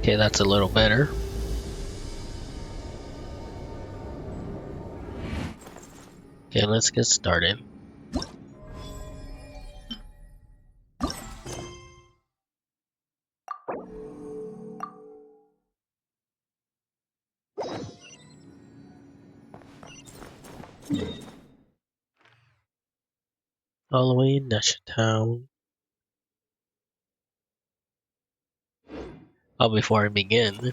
Okay, that's a little better. Okay, let's get started. Following Town. Oh, before I begin,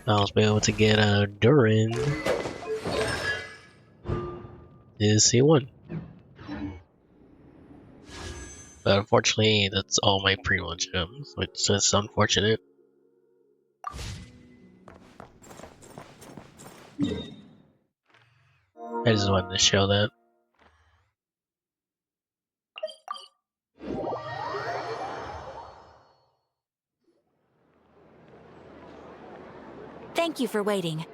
I'll be able to get a Durin is C1. But unfortunately, that's all my primo gems, which is unfortunate. I just wanted to show that. Thank you for waiting.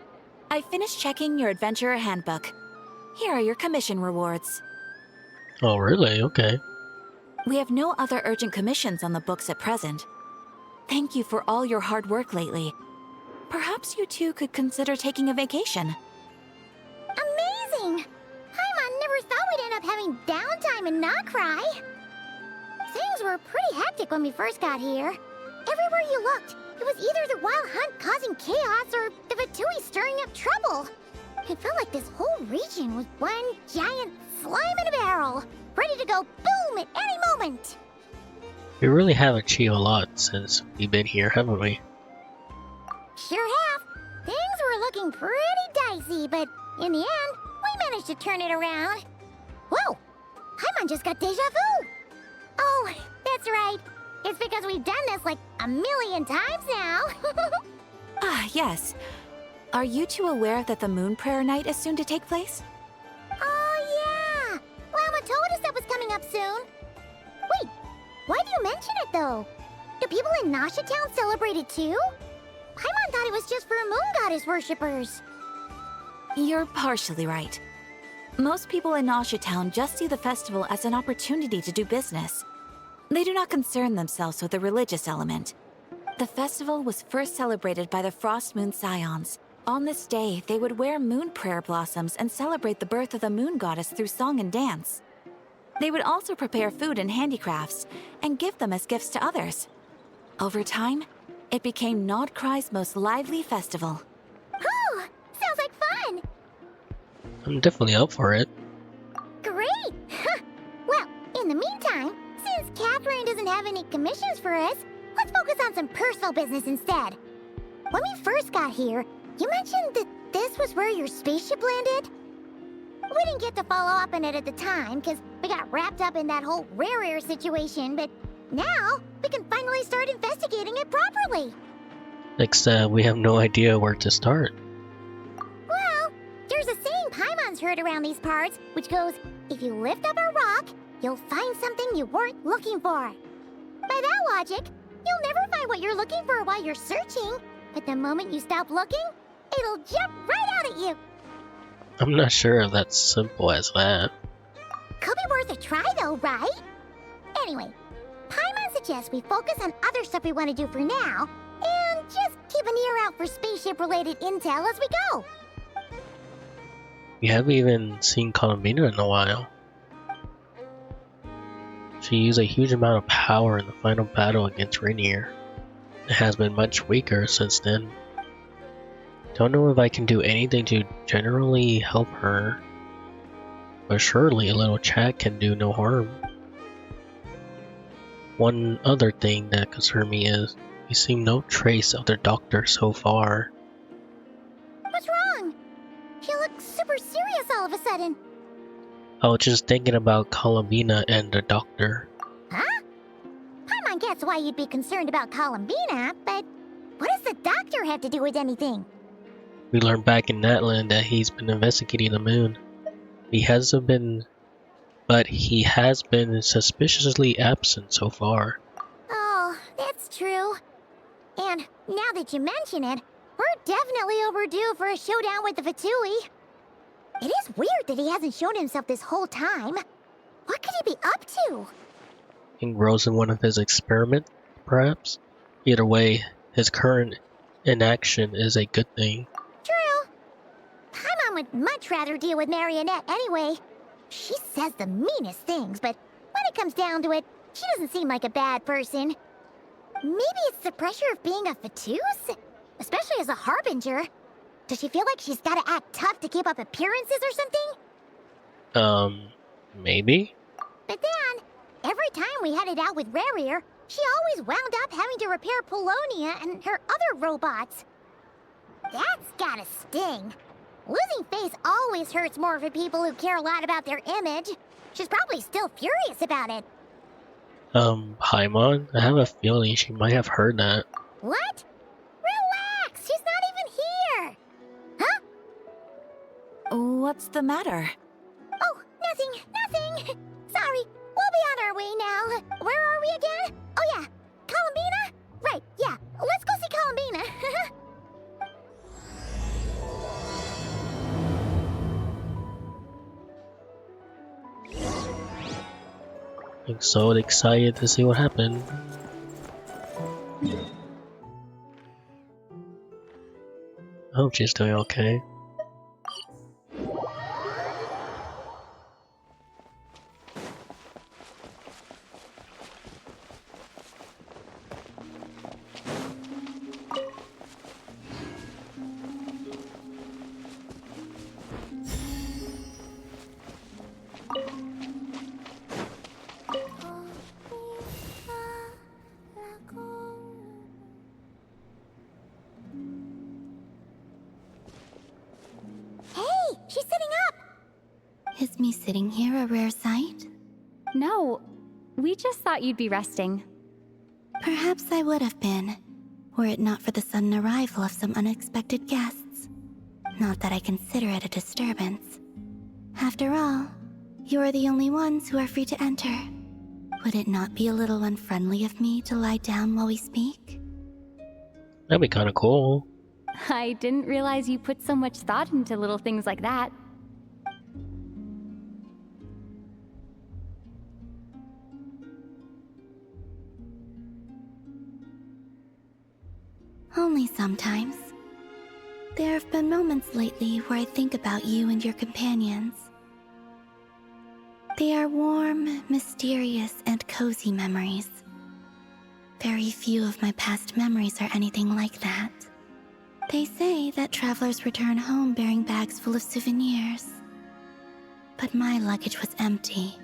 I finished checking your adventurer handbook. Here are your commission rewards. Oh, really? Okay. We have no other urgent commissions on the books at present. Thank you for all your hard work lately. Perhaps you two could consider taking a vacation. Amazing! Paimon never thought we'd end up having downtime in Nocturne. Things were pretty hectic when we first got here. Everywhere you looked, it was either the Wild Hunt causing chaos or the Fatui stirring up trouble. It felt like this whole region was one giant slime in a barrel, ready to go boom at any moment. We really have achieved a lot since we've been here, haven't we? Sure have. Things were looking pretty dicey, but in the end, we managed to turn it around. Whoa! Paimon just got deja vu! Oh, that's right. It's because we've done this like a million times now. Ah, yes. Are you two aware that the Moon Prayer Night is soon to take place? Oh, yeah! Llama told us that was coming up soon. Wait, why do you mention it, though? Do people in Nasha Town celebrate it, too? Paimon thought it was just for Moon Goddess worshippers. You're partially right. Most people in Nasha Town just see the festival as an opportunity to do business. They do not concern themselves with the religious element. The festival was first celebrated by the Frost Moon Scions. On this day, they would wear moon prayer blossoms and celebrate the birth of the moon goddess through song and dance. They would also prepare food and handicrafts and give them as gifts to others. Over time, it became Nocturne's most lively festival. Oh, sounds like fun! I'm definitely up for it. Great! Well, in the meantime, since Catherine doesn't have any commissions for us, let's focus on some personal business instead. When we first got here, you mentioned that this was where your spaceship landed? We didn't get to follow up on it at the time, because we got wrapped up in that whole rare situation, but now we can finally start investigating it properly. Except we have no idea where to start. Well, there's a saying Paimon's heard around these parts, which goes, if you lift up a rock, you'll find something you weren't looking for. By that logic, you'll never find what you're looking for while you're searching, but the moment you stop looking, it'll jump right out at you. I'm not sure if that's simple as that. Could be worth a try though, right? Anyway, Paimon suggests we focus on other stuff we want to do for now, and just keep an ear out for spaceship-related intel as we go. We haven't even seen Columbina in a while. She used a huge amount of power in the final battle against Rainier. It has been much weaker since then. Don't know if I can do anything to generally help her, but surely a little chat can do no harm. One other thing that concerns me is we see no trace of the doctor so far. What's wrong? She looks super serious all of a sudden. I was just thinking about Columbina and the doctor. Huh? Paimon gets why you'd be concerned about Columbina, but what does the doctor have to do with anything? We learned back in Natlan that he's been investigating the moon. He has been suspiciously absent so far. Oh, that's true. And now that you mention it, we're definitely overdue for a showdown with the Fatui. It is weird that he hasn't shown himself this whole time. What could he be up to? Engrossed in one of his experiments, perhaps? Either way, his current inaction is a good thing. True. Paimon would much rather deal with Marionette anyway. She says the meanest things, but when it comes down to it, she doesn't seem like a bad person. Maybe it's the pressure of being a Fatuse? Especially as a Harbinger. Does she feel like she's gotta act tough to keep up appearances or something? Maybe? But then, every time we headed out with Rarier, she always wound up having to repair Polonia and her other robots. That's gotta sting. Losing face always hurts more for people who care a lot about their image. She's probably still furious about it. Paimon? I have a feeling she might have heard that. What? Relax, she's not even here. Huh? What's the matter? Oh, nothing. Sorry, we'll be on our way now. Where are we again? Oh yeah, Columbina? Right, yeah, let's go see Columbina. I'm so excited to see what happened. I hope she's doing okay. Hey, she's sitting up. Is me sitting here a rare sight? No, we just thought you'd be resting. Perhaps I would have been, were it not for the sudden arrival of some unexpected guests. Not that I consider it a disturbance. After all, you are the only ones who are free to enter. Would it not be a little unfriendly of me to lie down while we speak? That'd be kinda cool. I didn't realize you put so much thought into little things like that. Only sometimes. There have been moments lately where I think about you and your companions. They are warm, mysterious, and cozy memories. Very few of my past memories are anything like that. They say that travelers return home bearing bags full of souvenirs. But my luggage was empty,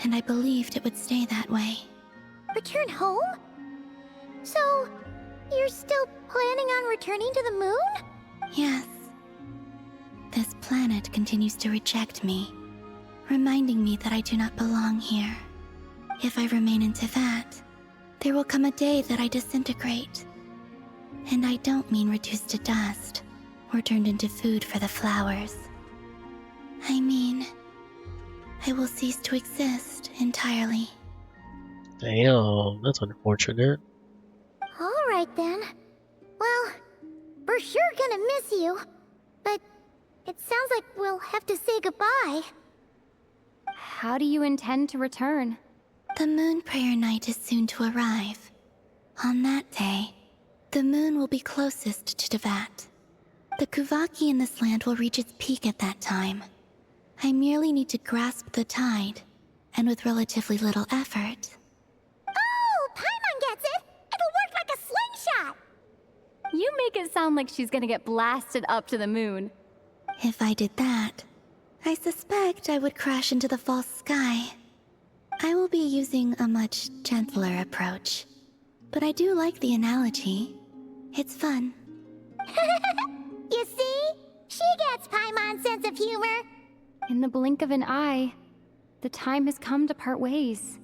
and I believed it would stay that way. Return home? So, you're still planning on returning to the moon? Yes. This planet continues to reject me, reminding me that I do not belong here. If I remain in Teyvat, there will come a day that I disintegrate. And I don't mean reduced to dust, or turned into food for the flowers. I mean, I will cease to exist entirely. Damn, that's unfortunate. Alright then. Well, we're sure gonna miss you. But it sounds like we'll have to say goodbye. How do you intend to return? The moon prayer night is soon to arrive. On that day, the moon will be closest to Teyvat. The Kuvaki in this land will reach its peak at that time. I merely need to grasp the tide, and with relatively little effort. Oh, Paimon gets it! It'll work like a slingshot! You make it sound like she's gonna get blasted up to the moon. If I did that, I suspect I would crash into the false sky. I will be using a much gentler approach. But I do like the analogy. It's fun. You see? She gets Paimon's sense of humor. In the blink of an eye, the time has come to part ways.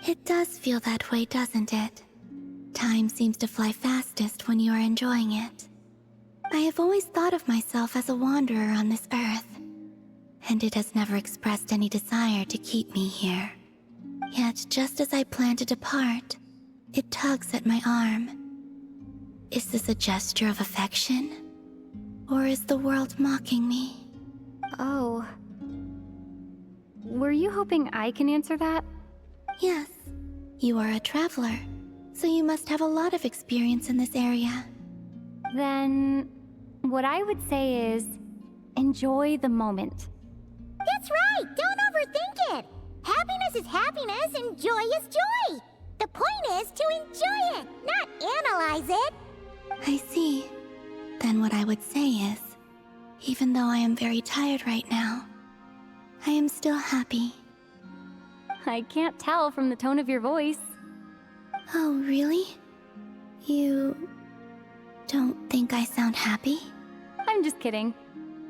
It does feel that way, doesn't it? Time seems to fly fastest when you are enjoying it. I have always thought of myself as a wanderer on this earth, and it has never expressed any desire to keep me here. Yet, just as I plan to depart, it tugs at my arm. Is this a gesture of affection? Or is the world mocking me? Oh. were you hoping I can answer that? Yes. You are a traveler, so you must have a lot of experience in this area. Then, what I would say is, enjoy the moment. That's right! Don't overthink it! Happiness is happiness and joy is joy! The point is to enjoy it, not analyze it! I see. Then what I would say is, even though I am very tired right now, I am still happy. I can't tell from the tone of your voice. Oh, really? You don't think I sound happy? I'm just kidding.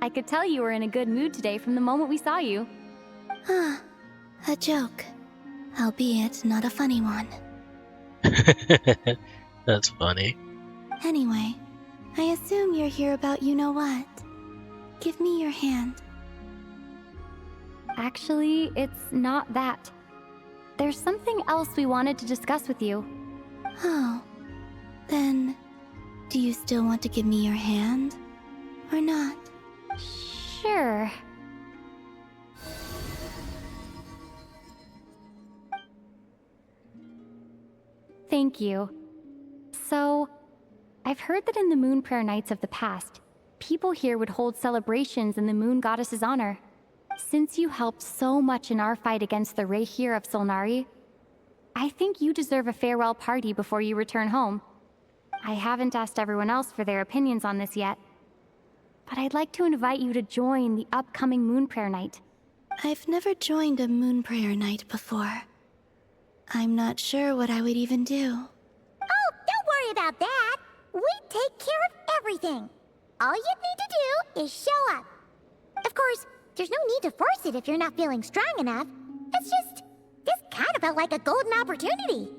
I could tell you were in a good mood today from the moment we saw you. Ah, a joke. Albeit not a funny one. That's funny. Anyway, I assume you're here about you-know-what. Give me your hand. Actually, it's not that. There's something else we wanted to discuss with you. Oh, then do you still want to give me your hand? Or not? Sure. Thank you. So, I've heard that in the Moon Prayer Nights of the past, people here would hold celebrations in the Moon Goddess's honor. Since you helped so much in our fight against the Rayhir of Solnari, I think you deserve a farewell party before you return home. I haven't asked everyone else for their opinions on this yet, but I'd like to invite you to join the upcoming Moon Prayer Night. I've never joined a moon prayer night before. I'm not sure what I would even do. Oh, don't worry about that! We take care of everything! All you need to do is show up. Of course, there's no need to force it if you're not feeling strong enough. It's just, this kind of felt like a golden opportunity.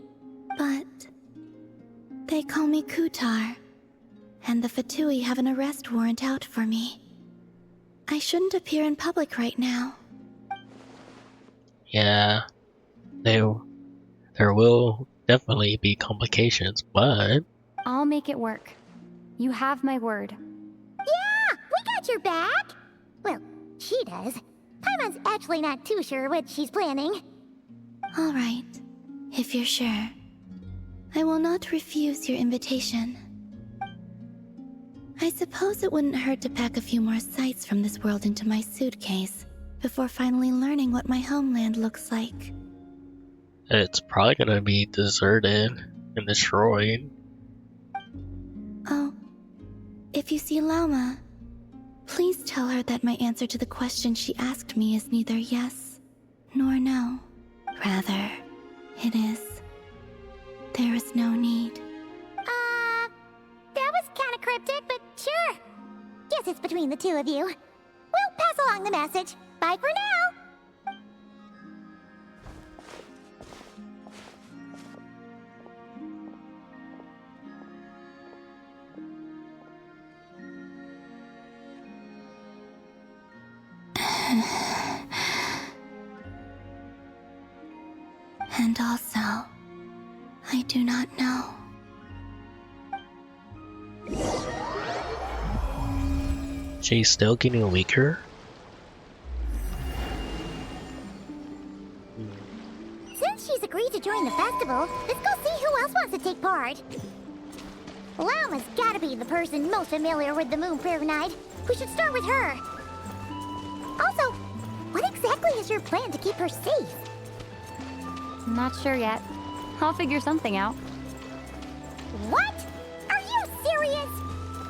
But they call me Kutar, and the Fatui have an arrest warrant out for me. I shouldn't appear in public right now. Yeah, there will definitely be complications, but I'll make it work. You have my word. Yeah, we got your back! Well, she does. Paimon's actually not too sure what she's planning. All right, if you're sure. I will not refuse your invitation. I suppose it wouldn't hurt to pack a few more sights from this world into my suitcase before finally learning what my homeland looks like. it's probably gonna be deserted and destroyed. Oh, if you see Lauma, please tell her that my answer to the question she asked me is neither yes nor no. Rather, it is, there is no need. That was kinda cryptic, but sure. Guess it's between the two of you. We'll pass along the message. Bye for now! And also, I do not know. She's still getting weaker? Since she's agreed to join the festival, let's go see who else wants to take part. Lauma's gotta be the person most familiar with the Moon Prayer Night. We should start with her. Also, what exactly is your plan to keep her safe? Not sure yet. I'll figure something out. What? Are you serious?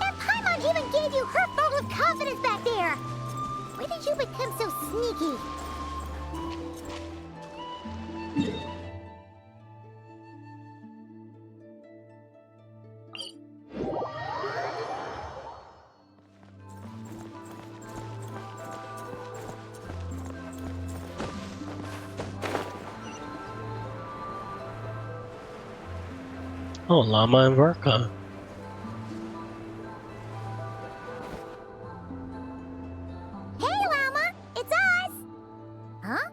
And Paimon even gave you her vote of confidence back there. When did you become so sneaky? Oh, Llama and Varka. Hey, Llama! It's us! Huh?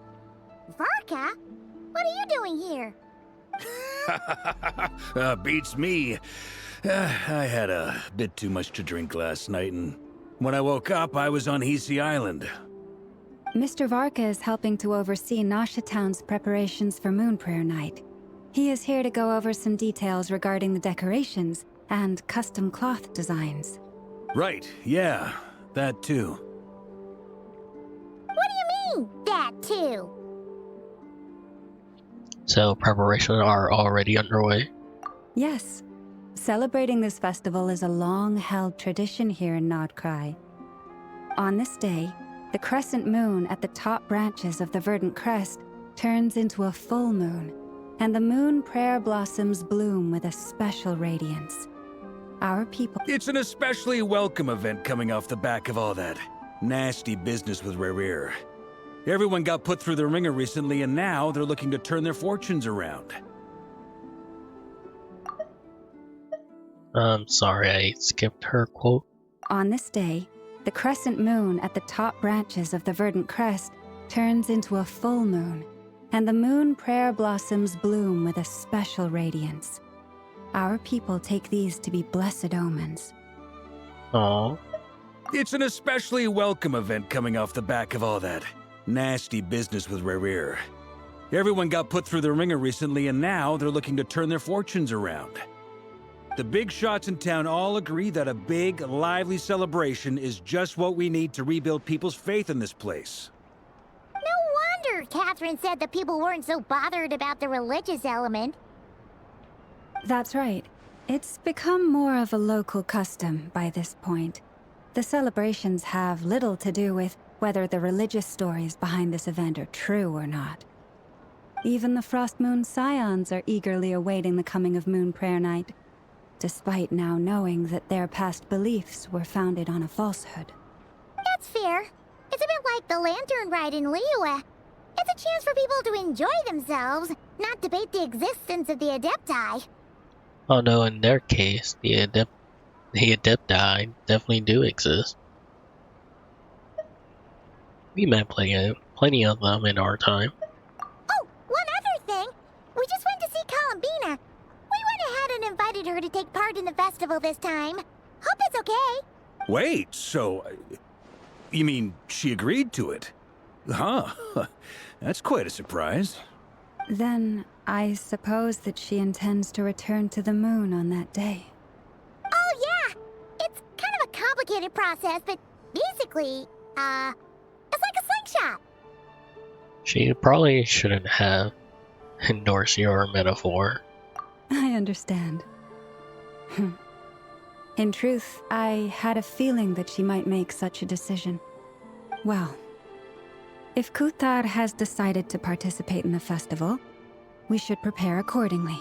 Varka? What are you doing here? Beats me. I had a bit too much to drink last night, and when I woke up, I was on Hisi Island. Mr. Varka is helping to oversee Nasha Town's preparations for Moon Prayer Night. He is here to go over some details regarding the decorations and custom cloth designs. Right, yeah, that too. What do you mean, that too? So preparations are already underway. Yes. Celebrating this festival is a long-held tradition here in Nocturne. On this day, the crescent moon at the top branches of the verdant crest turns into a full moon, and the moon prayer blossoms bloom with a special radiance. Our people... It's an especially welcome event coming off the back of all that nasty business with Rare. Everyone got put through the ringer recently, and now they're looking to turn their fortunes around. I'm sorry, I skipped her quote. On this day, the crescent moon at the top branches of the verdant crest turns into a full moon, and the moon prayer blossoms bloom with a special radiance. Our people take these to be blessed omens. Aww. It's an especially welcome event coming off the back of all that nasty business with Rare. Everyone got put through the ringer recently, and now they're looking to turn their fortunes around. The big shots in town all agree that a big, lively celebration is just what we need to rebuild people's faith in this place. No wonder Catherine said that people weren't so bothered about the religious element. That's right. It's become more of a local custom by this point. The celebrations have little to do with whether the religious stories behind this event are true or not. Even the Frost Moon Scions are eagerly awaiting the coming of Moon Prayer Night, despite now knowing that their past beliefs were founded on a falsehood. That's fair. It's a bit like the Lantern Ride in Liyue. It's a chance for people to enjoy themselves, not debate the existence of the Adepti. Although in their case, the Adepti definitely do exist. We met plenty of them in our time. Oh, one other thing. We just went to see Columbina. We went ahead and invited her to take part in the festival this time. Hope it's okay. Wait, so... you mean she agreed to it? Huh. That's quite a surprise. Then I suppose that she intends to return to the moon on that day. Oh, yeah. It's kind of a complicated process, but basically, it's like a slingshot. She probably shouldn't have endorsed your metaphor. I understand. In truth, I had a feeling that she might make such a decision. Well, if Kuthar has decided to participate in the festival, we should prepare accordingly.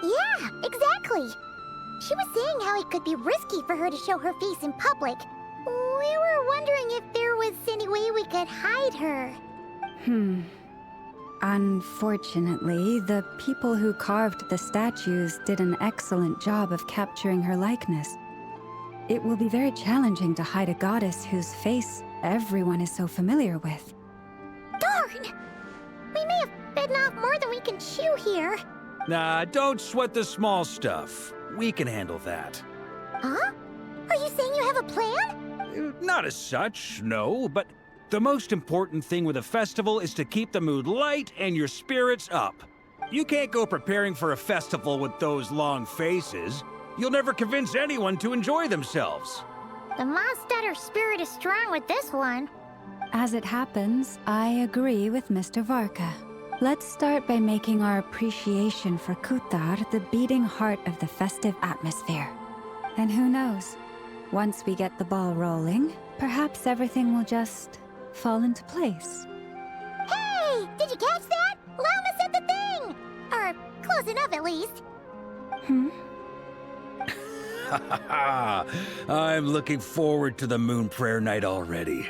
Yeah, exactly. She was saying how it could be risky for her to show her face in public. We were wondering if there was any way we could hide her. Unfortunately, the people who carved the statues did an excellent job of capturing her likeness. It will be very challenging to hide a goddess whose face everyone is so familiar with. Darn! We may have bitten off more than we can chew here. Nah, don't sweat the small stuff. We can handle that. Huh? Are you saying you have a plan? Not as such, no, but the most important thing with a festival is to keep the mood light and your spirits up. You can't go preparing for a festival with those long faces. You'll never convince anyone to enjoy themselves. The Mondstatter spirit is strong with this one. As it happens, I agree with Mr. Varka. Let's start by making our appreciation for Kuthar the beating heart of the festive atmosphere. And who knows, once we get the ball rolling, perhaps everything will just fall into place. Hey! Did you catch that? Lama said the thing! Or close enough, at least. I'm looking forward to the Moon Prayer Night already.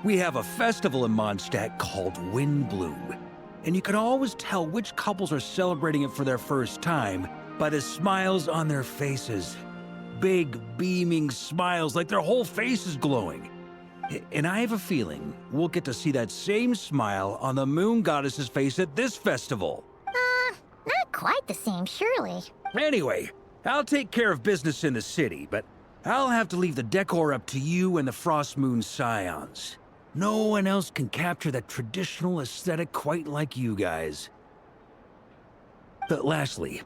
We have a festival in Mondstadt called Windbloom, and you can always tell which couples are celebrating it for their first time by the smiles on their faces. Big, beaming smiles like their whole face is glowing. And I have a feeling we'll get to see that same smile on the Moon Goddess's face at this festival. Not quite the same, surely. Anyway, I'll take care of business in the city, but I'll have to leave the decor up to you and the Frost Moon Scions. No one else can capture that traditional aesthetic quite like you guys. But lastly,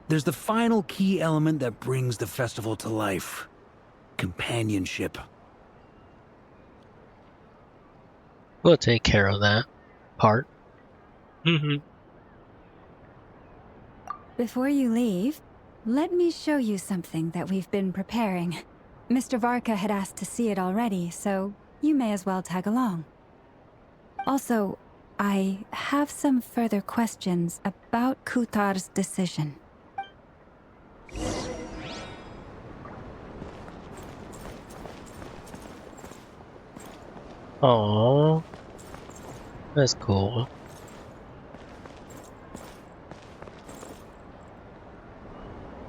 there's the final key element that brings the festival to life. Companionship. We'll take care of that part. Before you leave, let me show you something that we've been preparing. Mr. Varka had asked to see it already, so you may as well tag along. Also, I have some further questions about Kutar's decision. Aww. That's cool.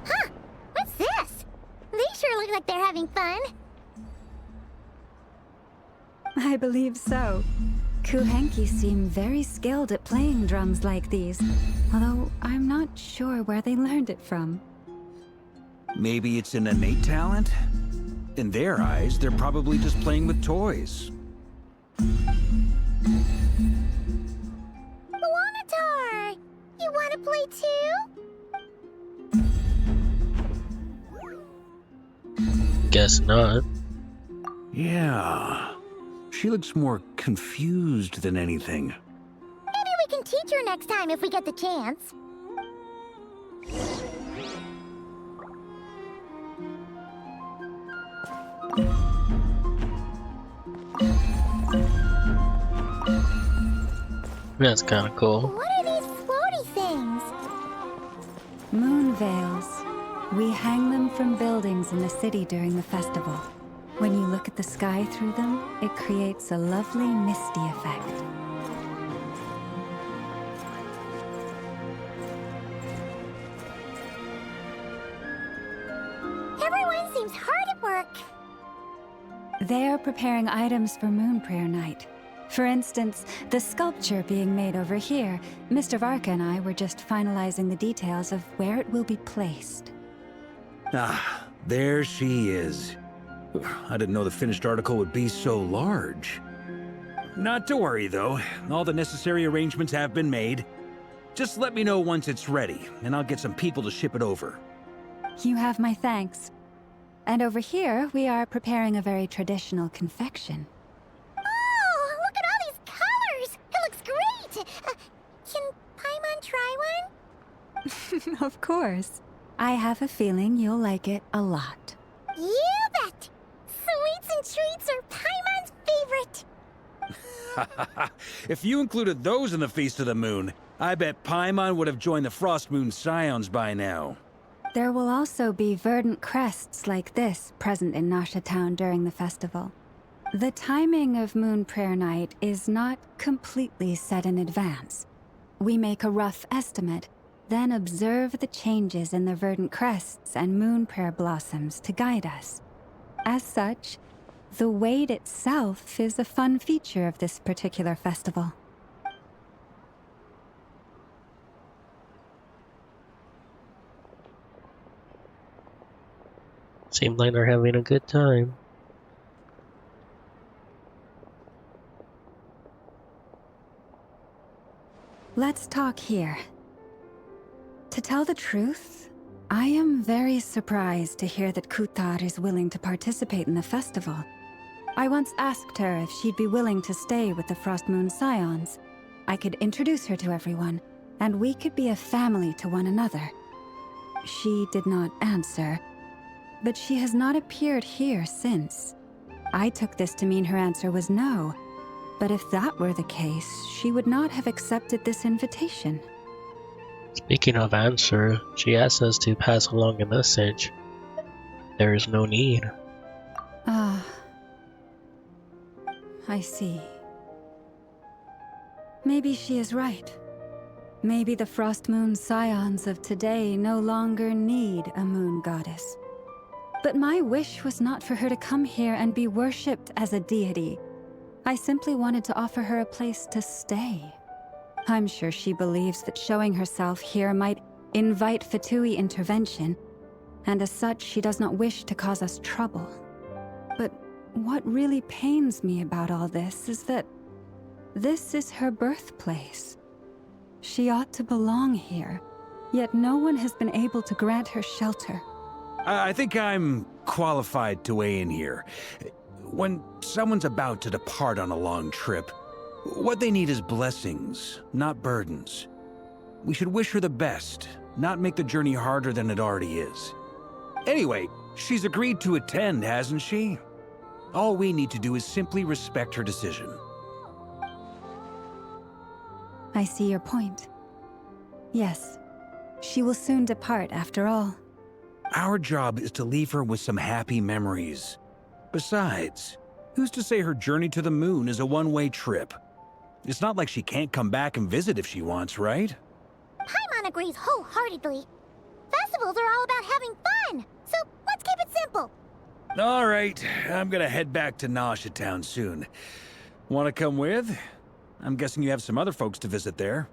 Huh? What's this? They sure look like they're having fun. I believe so. Kuhenki seem very skilled at playing drums like these, although I'm not sure where they learned it from. Maybe it's an innate talent? In their eyes, they're probably just playing with toys. Wanatar! You want to play too? Guess not. Yeah. She looks more confused than anything. Maybe we can teach her next time if we get the chance. That's kind of cool. What are these floaty things? Moon veils. We hang them from buildings in the city during the festival. When you look at the sky through them, it creates a lovely misty effect. Everyone seems hard at work. They are preparing items for Moon Prayer Night. For instance, the sculpture being made over here, Mr. Varka and I were just finalizing the details of where it will be placed. Ah, there she is. I didn't know the finished article would be so large. Not to worry, though. All the necessary arrangements have been made. Just let me know once it's ready, and I'll get some people to ship it over. You have my thanks. And over here, we are preparing a very traditional confection. Oh, look at all these colors! It looks great! Can Paimon try one? Of course. I have a feeling you'll like it a lot. You bet! Sweets and treats are Paimon's favorite! If you included those in the Feast of the Moon, I bet Paimon would have joined the Frost Moon Scions by now. There will also be verdant crests like this present in Nasha Town during the festival. The timing of Moon Prayer Night is not completely set in advance. We make a rough estimate, then observe the changes in the verdant crests and Moon Prayer blossoms to guide us. As such, the wait itself is a fun feature of this particular festival. Seems like they're having a good time. Let's talk here. To tell the truth, I am very surprised to hear that Kutar is willing to participate in the festival. I once asked her if she'd be willing to stay with the Frost Moon Scions. I could introduce her to everyone, and we could be a family to one another. She did not answer, but she has not appeared here since. I took this to mean her answer was no, but if that were the case, she would not have accepted this invitation. Speaking of answer, she asked us to pass along a message. There is no need. Ah, I see. Maybe she is right. Maybe the Frost Moon Scions of today no longer need a moon goddess. But my wish was not for her to come here and be worshipped as a deity. I simply wanted to offer her a place to stay. I'm sure she believes that showing herself here might invite Fatui intervention, and as such she does not wish to cause us trouble. But what really pains me about all this is that this is her birthplace. She ought to belong here, yet no one has been able to grant her shelter. I think I'm qualified to weigh in here. When someone's about to depart on a long trip, what they need is blessings, not burdens. We should wish her the best, not make the journey harder than it already is. Anyway, she's agreed to attend, hasn't she? All we need to do is simply respect her decision. I see your point. Yes, she will soon depart after all. Our job is to leave her with some happy memories. Besides, who's to say her journey to the moon is a one-way trip? It's not like she can't come back and visit if she wants, right? Paimon agrees wholeheartedly. Festivals are all about having fun, so let's keep it simple. All right, I'm gonna head back to Nausea Town soon. Wanna come with? I'm guessing you have some other folks to visit there.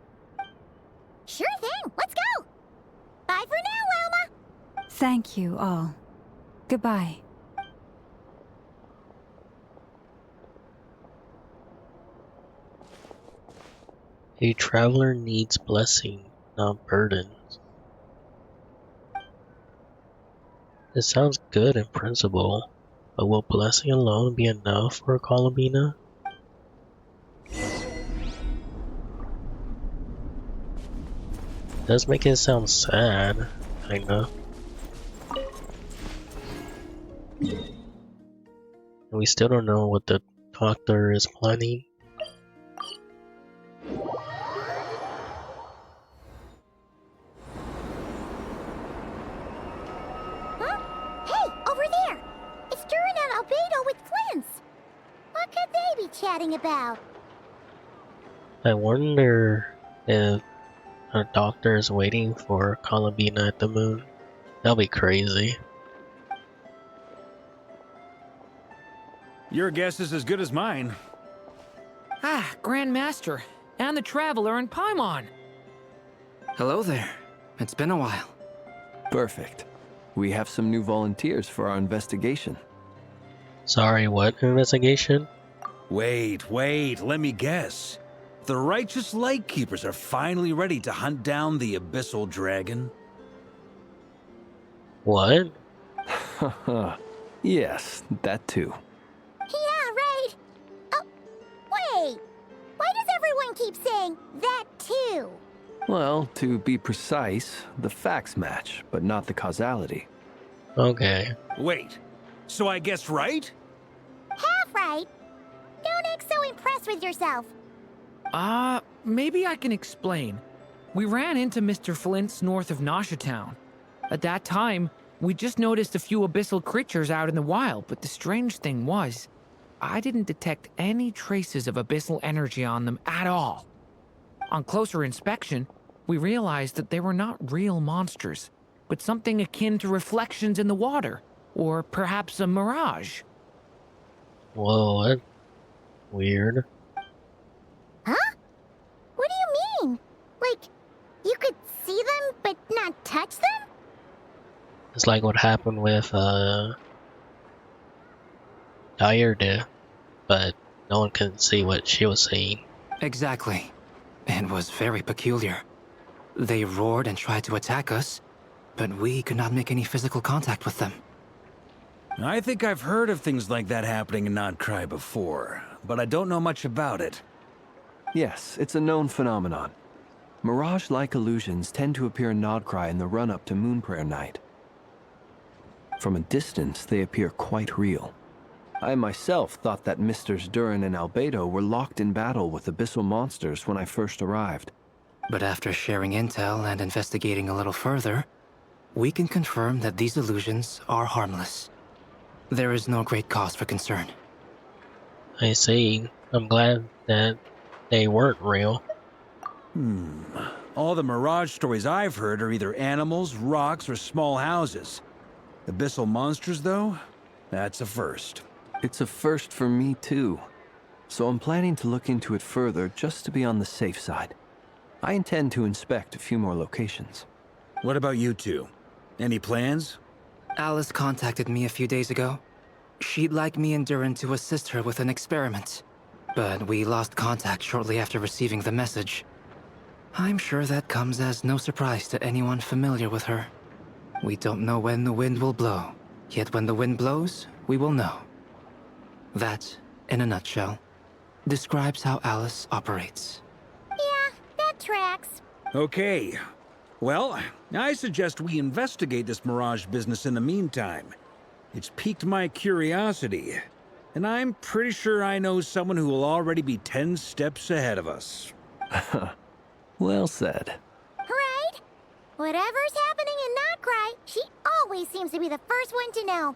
Sure thing, let's go! Bye for now, Wilma! Thank you all. Goodbye. A traveler needs blessing, not burdens. It sounds good in principle, but will blessing alone be enough for Columbina? Does make it sound sad, kinda. And we still don't know what the doctor is planning. Huh? Hey, over there! It's Durin and Albedo with Flints! What could they be chatting about? I wonder if a doctor is waiting for Columbina at the moon. That'll be crazy. Your guess is as good as mine. Ah, Grand Master, and the Traveler and Paimon. Hello there. It's been a while. Perfect. We have some new volunteers for our investigation. Sorry, what investigation? Wait, let me guess. The righteous Lightkeepers are finally ready to hunt down the Abyssal Dragon? What? Yes, that too. Yeah, right! Oh, wait! Why does everyone keep saying that too? Well, to be precise, the facts match, but not the causality. Okay. Wait, so I guessed right? Half right! Don't act so impressed with yourself. Maybe I can explain. We ran into Mr. Flint's north of Nausea Town. At that time, we just noticed a few abyssal creatures out in the wild, but the strange thing was, I didn't detect any traces of abyssal energy on them at all. On closer inspection, we realized that they were not real monsters, but something akin to reflections in the water, or perhaps a mirage. Whoa, that's weird. Huh? What do you mean? Like, you could see them but not touch them? It's like what happened with Dyer, but no one could see what she was seeing. Exactly. It was very peculiar. They roared and tried to attack us, but we could not make any physical contact with them. I think I've heard of things like that happening in Nocturne before, but I don't know much about it. Yes, it's a known phenomenon. Mirage-like illusions tend to appear in Nocturne in the run-up to Moonprayer Night. From a distance, they appear quite real. I myself thought that Misters Durin and Albedo were locked in battle with abyssal monsters when I first arrived. But after sharing intel and investigating a little further, we can confirm that these illusions are harmless. There is no great cause for concern. I see. I'm glad that they weren't real. All the Mirage stories I've heard are either animals, rocks, or small houses. Abyssal monsters, though? That's a first. It's a first for me, too. So I'm planning to look into it further just to be on the safe side. I intend to inspect a few more locations. What about you two? Any plans? Alice contacted me a few days ago. She'd like me and Durin to assist her with an experiment. But we lost contact shortly after receiving the message. I'm sure that comes as no surprise to anyone familiar with her. We don't know when the wind will blow, yet when the wind blows, we will know. That, in a nutshell, describes how Alice operates. Yeah, that tracks. Okay. Well, I suggest we investigate this Mirage business in the meantime. It's piqued my curiosity, and I'm pretty sure I know someone who will already be 10 steps ahead of us. Well said. Right? Whatever's happening in Nocturne, she always seems to be the first one to know.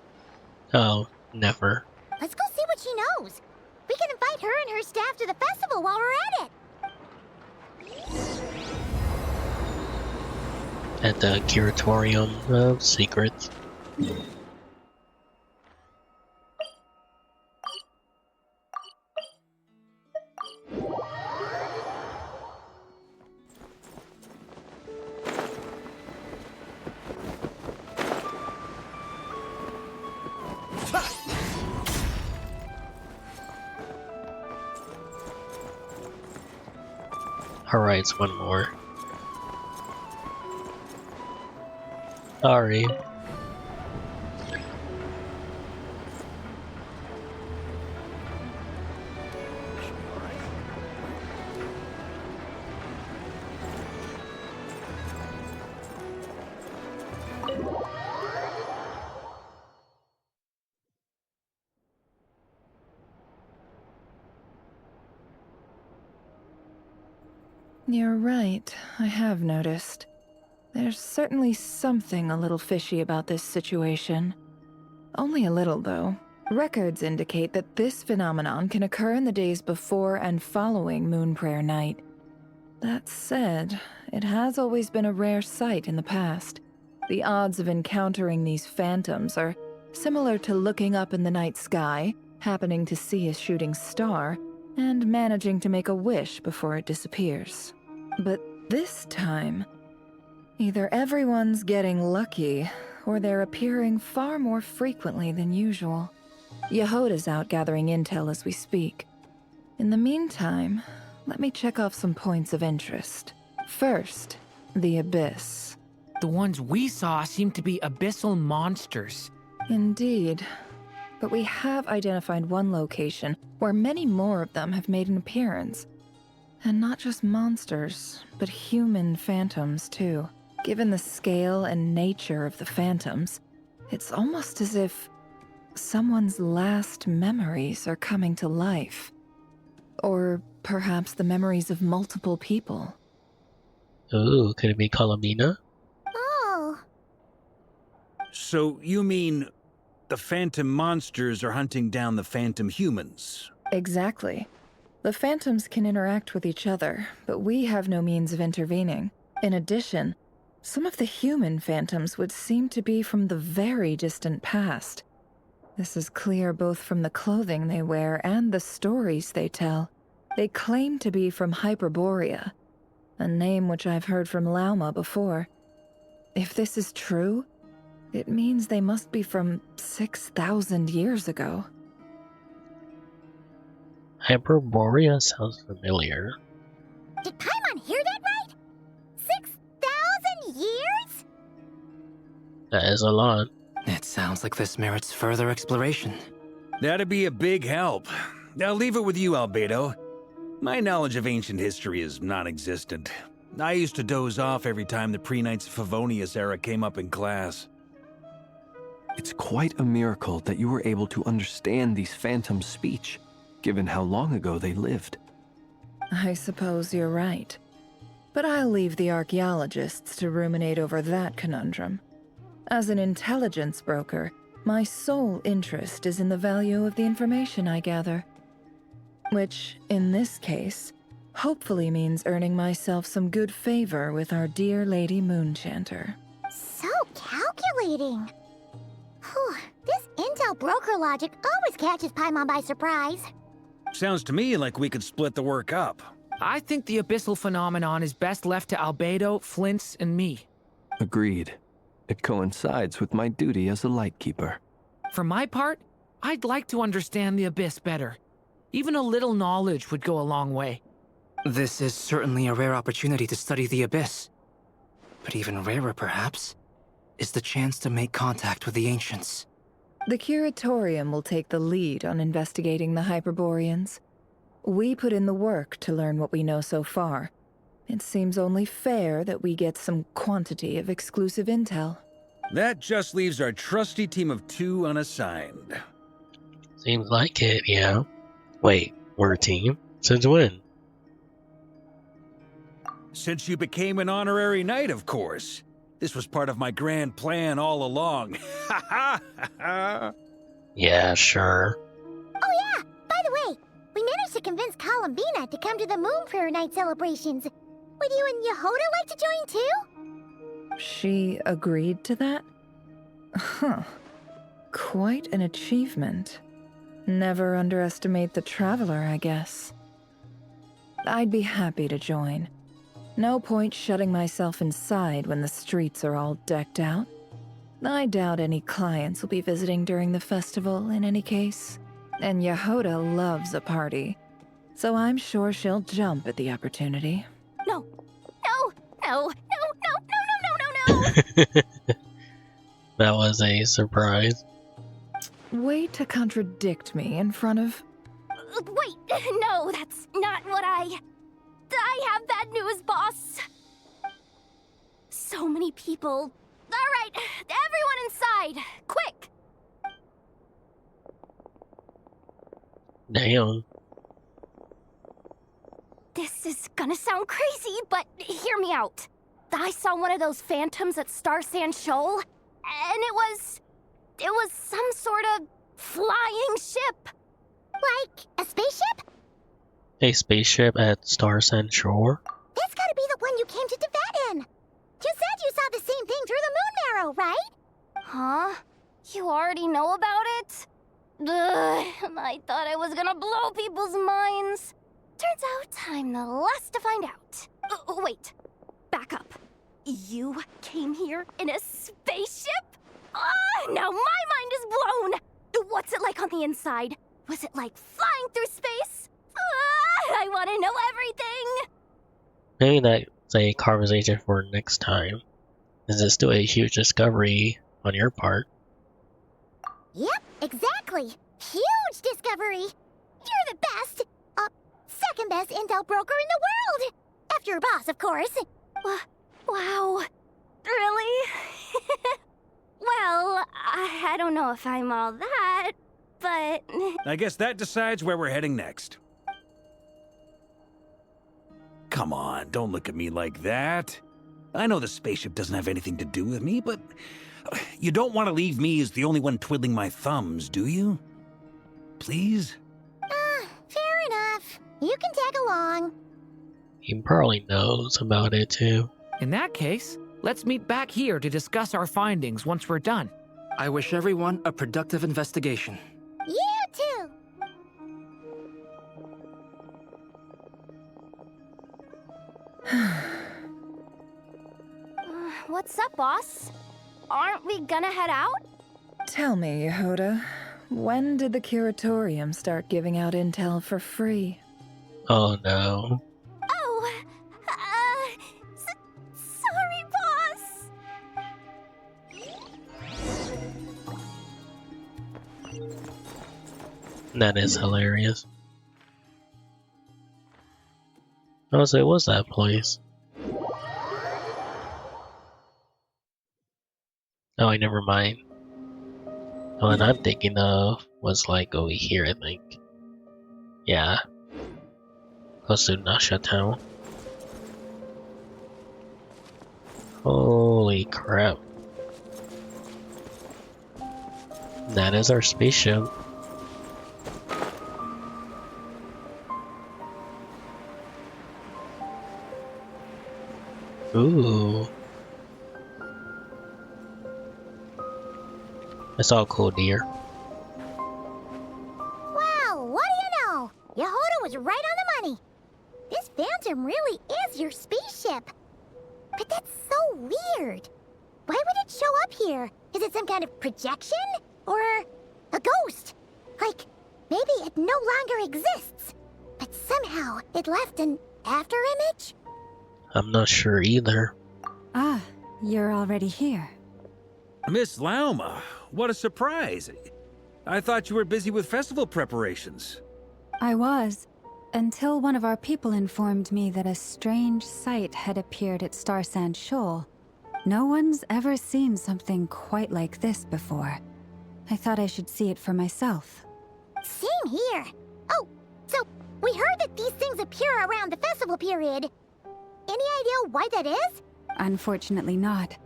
Oh, never. Let's go see what she knows. We can invite her and her staff to the festival while we're at it. At the Curatorium of Secrets. Alright, it's one more. Sorry. You're right, I have noticed. There's certainly something a little fishy about this situation. Only a little, though. Records indicate that this phenomenon can occur in the days before and following Moon Prayer Night. That said, it has always been a rare sight in the past. The odds of encountering these phantoms are similar to looking up in the night sky, happening to see a shooting star, and managing to make a wish before it disappears. But this time, either everyone's getting lucky, or they're appearing far more frequently than usual. Yehoda's out gathering intel as we speak. In the meantime, let me check off some points of interest. First, the Abyss. The ones we saw seem to be abyssal monsters. Indeed. But we have identified one location where many more of them have made an appearance. And not just monsters, but human phantoms too. Given the scale and nature of the phantoms, it's almost as if someone's last memories are coming to life. Or perhaps the memories of multiple people. Ooh, could it be Colomina? Oh. So you mean the phantom monsters are hunting down the phantom humans? Exactly. The phantoms can interact with each other, but we have no means of intervening. In addition, some of the human phantoms would seem to be from the very distant past. This is clear both from the clothing they wear and the stories they tell. They claim to be from Hyperborea, a name which I've heard from Lauma before. If this is true, it means they must be from 6,000 years ago. Hyperborea sounds familiar. Did Paimon hear that right? 6,000 years? That is a lot. It sounds like this merits further exploration. That'd be a big help. I'll leave it with you, Albedo. My knowledge of ancient history is non-existent. I used to doze off every time the pre-Knights of Favonius era came up in class. It's quite a miracle that you were able to understand these phantoms' speech, given how long ago they lived. I suppose you're right. But I'll leave the archaeologists to ruminate over that conundrum. As an intelligence broker, my sole interest is in the value of the information I gather. Which, in this case, hopefully means earning myself some good favor with our dear Lady Moonchanter. So calculating. Whew, this intel broker logic always catches Paimon by surprise. Sounds to me like we could split the work up. I think the abyssal phenomenon is best left to Albedo, Flint's, and me. Agreed. It coincides with my duty as a lightkeeper. For my part, I'd like to understand the Abyss better. Even a little knowledge would go a long way. This is certainly a rare opportunity to study the Abyss. But even rarer, perhaps, is the chance to make contact with the Ancients. The Curatorium will take the lead on investigating the Hyperboreans. We put in the work to learn what we know so far. It seems only fair that we get some quantity of exclusive intel. That just leaves our trusty team of 2 unassigned. Seems like it, yeah. Wait, we're a team? Since when? Since you became an honorary knight, of course. This was part of my grand plan all along. Ha ha ha! Yeah, sure. Oh yeah, by the way, we managed to convince Columbina to come to the Moon Prayer Night celebrations. Would you and Yehoda like to join too? She agreed to that? Huh. Quite an achievement. Never underestimate the traveler, I guess. I'd be happy to join. No point shutting myself inside when the streets are all decked out. I doubt any clients will be visiting during the festival in any case. And Yehoda loves a party, so I'm sure she'll jump at the opportunity. No, no, no, no, no, no, no, no, no, no. That was a surprise. Way to contradict me in front of... Wait, no, that's not what I have bad news, boss. So many people. All right, everyone inside, quick. Damn. This is gonna sound crazy, but hear me out. I saw one of those phantoms at Star Sand Shoal, and it was some sort of flying ship. Like a spaceship? A spaceship at Star Sand Shore? That's gotta be the one you came to Tibet in. You said you saw the same thing through the moon marrow, right? Huh? You already know about it? Ugh, I thought I was gonna blow people's minds. Turns out I'm the last to find out. Wait, back up. You came here in a spaceship? Now my mind is blown! What's it like on the inside? Was it like flying through space? I want to know everything! Maybe that's a conversation for next time. Is it still a huge discovery on your part? Yep, exactly. Huge discovery. You're the best, second best intel broker in the world. After your boss, of course. Wow. Really? Well, I don't know if I'm all that, but... I guess that decides where we're heading next. Come on, don't look at me like that. I know the spaceship doesn't have anything to do with me, but you don't want to leave me as the only one twiddling my thumbs, do you? Please? Fair enough. You can tag along. He probably knows about it too. In that case, let's meet back here to discuss our findings once we're done. I wish everyone a productive investigation. You too. What's up, boss? Aren't we gonna head out? Tell me, Yehoda, when did the Curatorium start giving out intel for free? Oh no. Oh, sorry, boss. That is hilarious. Oh, so it was that place. Oh, never mind. The one I'm thinking of was like over here, I think. Yeah. Close to Nasha Town. Holy crap. That is our spaceship. Ooh. That's all cool, dear. Wow, what do you know? Yehoda was right on the money. This Phantom really is your spaceship. But that's so weird. Why would it show up here? Is it some kind of projection? Or a ghost? Like, maybe it no longer exists, but somehow it left an afterimage? I'm not sure either. Ah, you're already here. Miss Lauma, what a surprise. I thought you were busy with festival preparations. I was, until one of our people informed me that a strange sight had appeared at Starsand Shoal. No one's ever seen something quite like this before. I thought I should see it for myself. Same here. Oh, so we heard that these things appear around the festival period. Any idea why that is? Unfortunately not.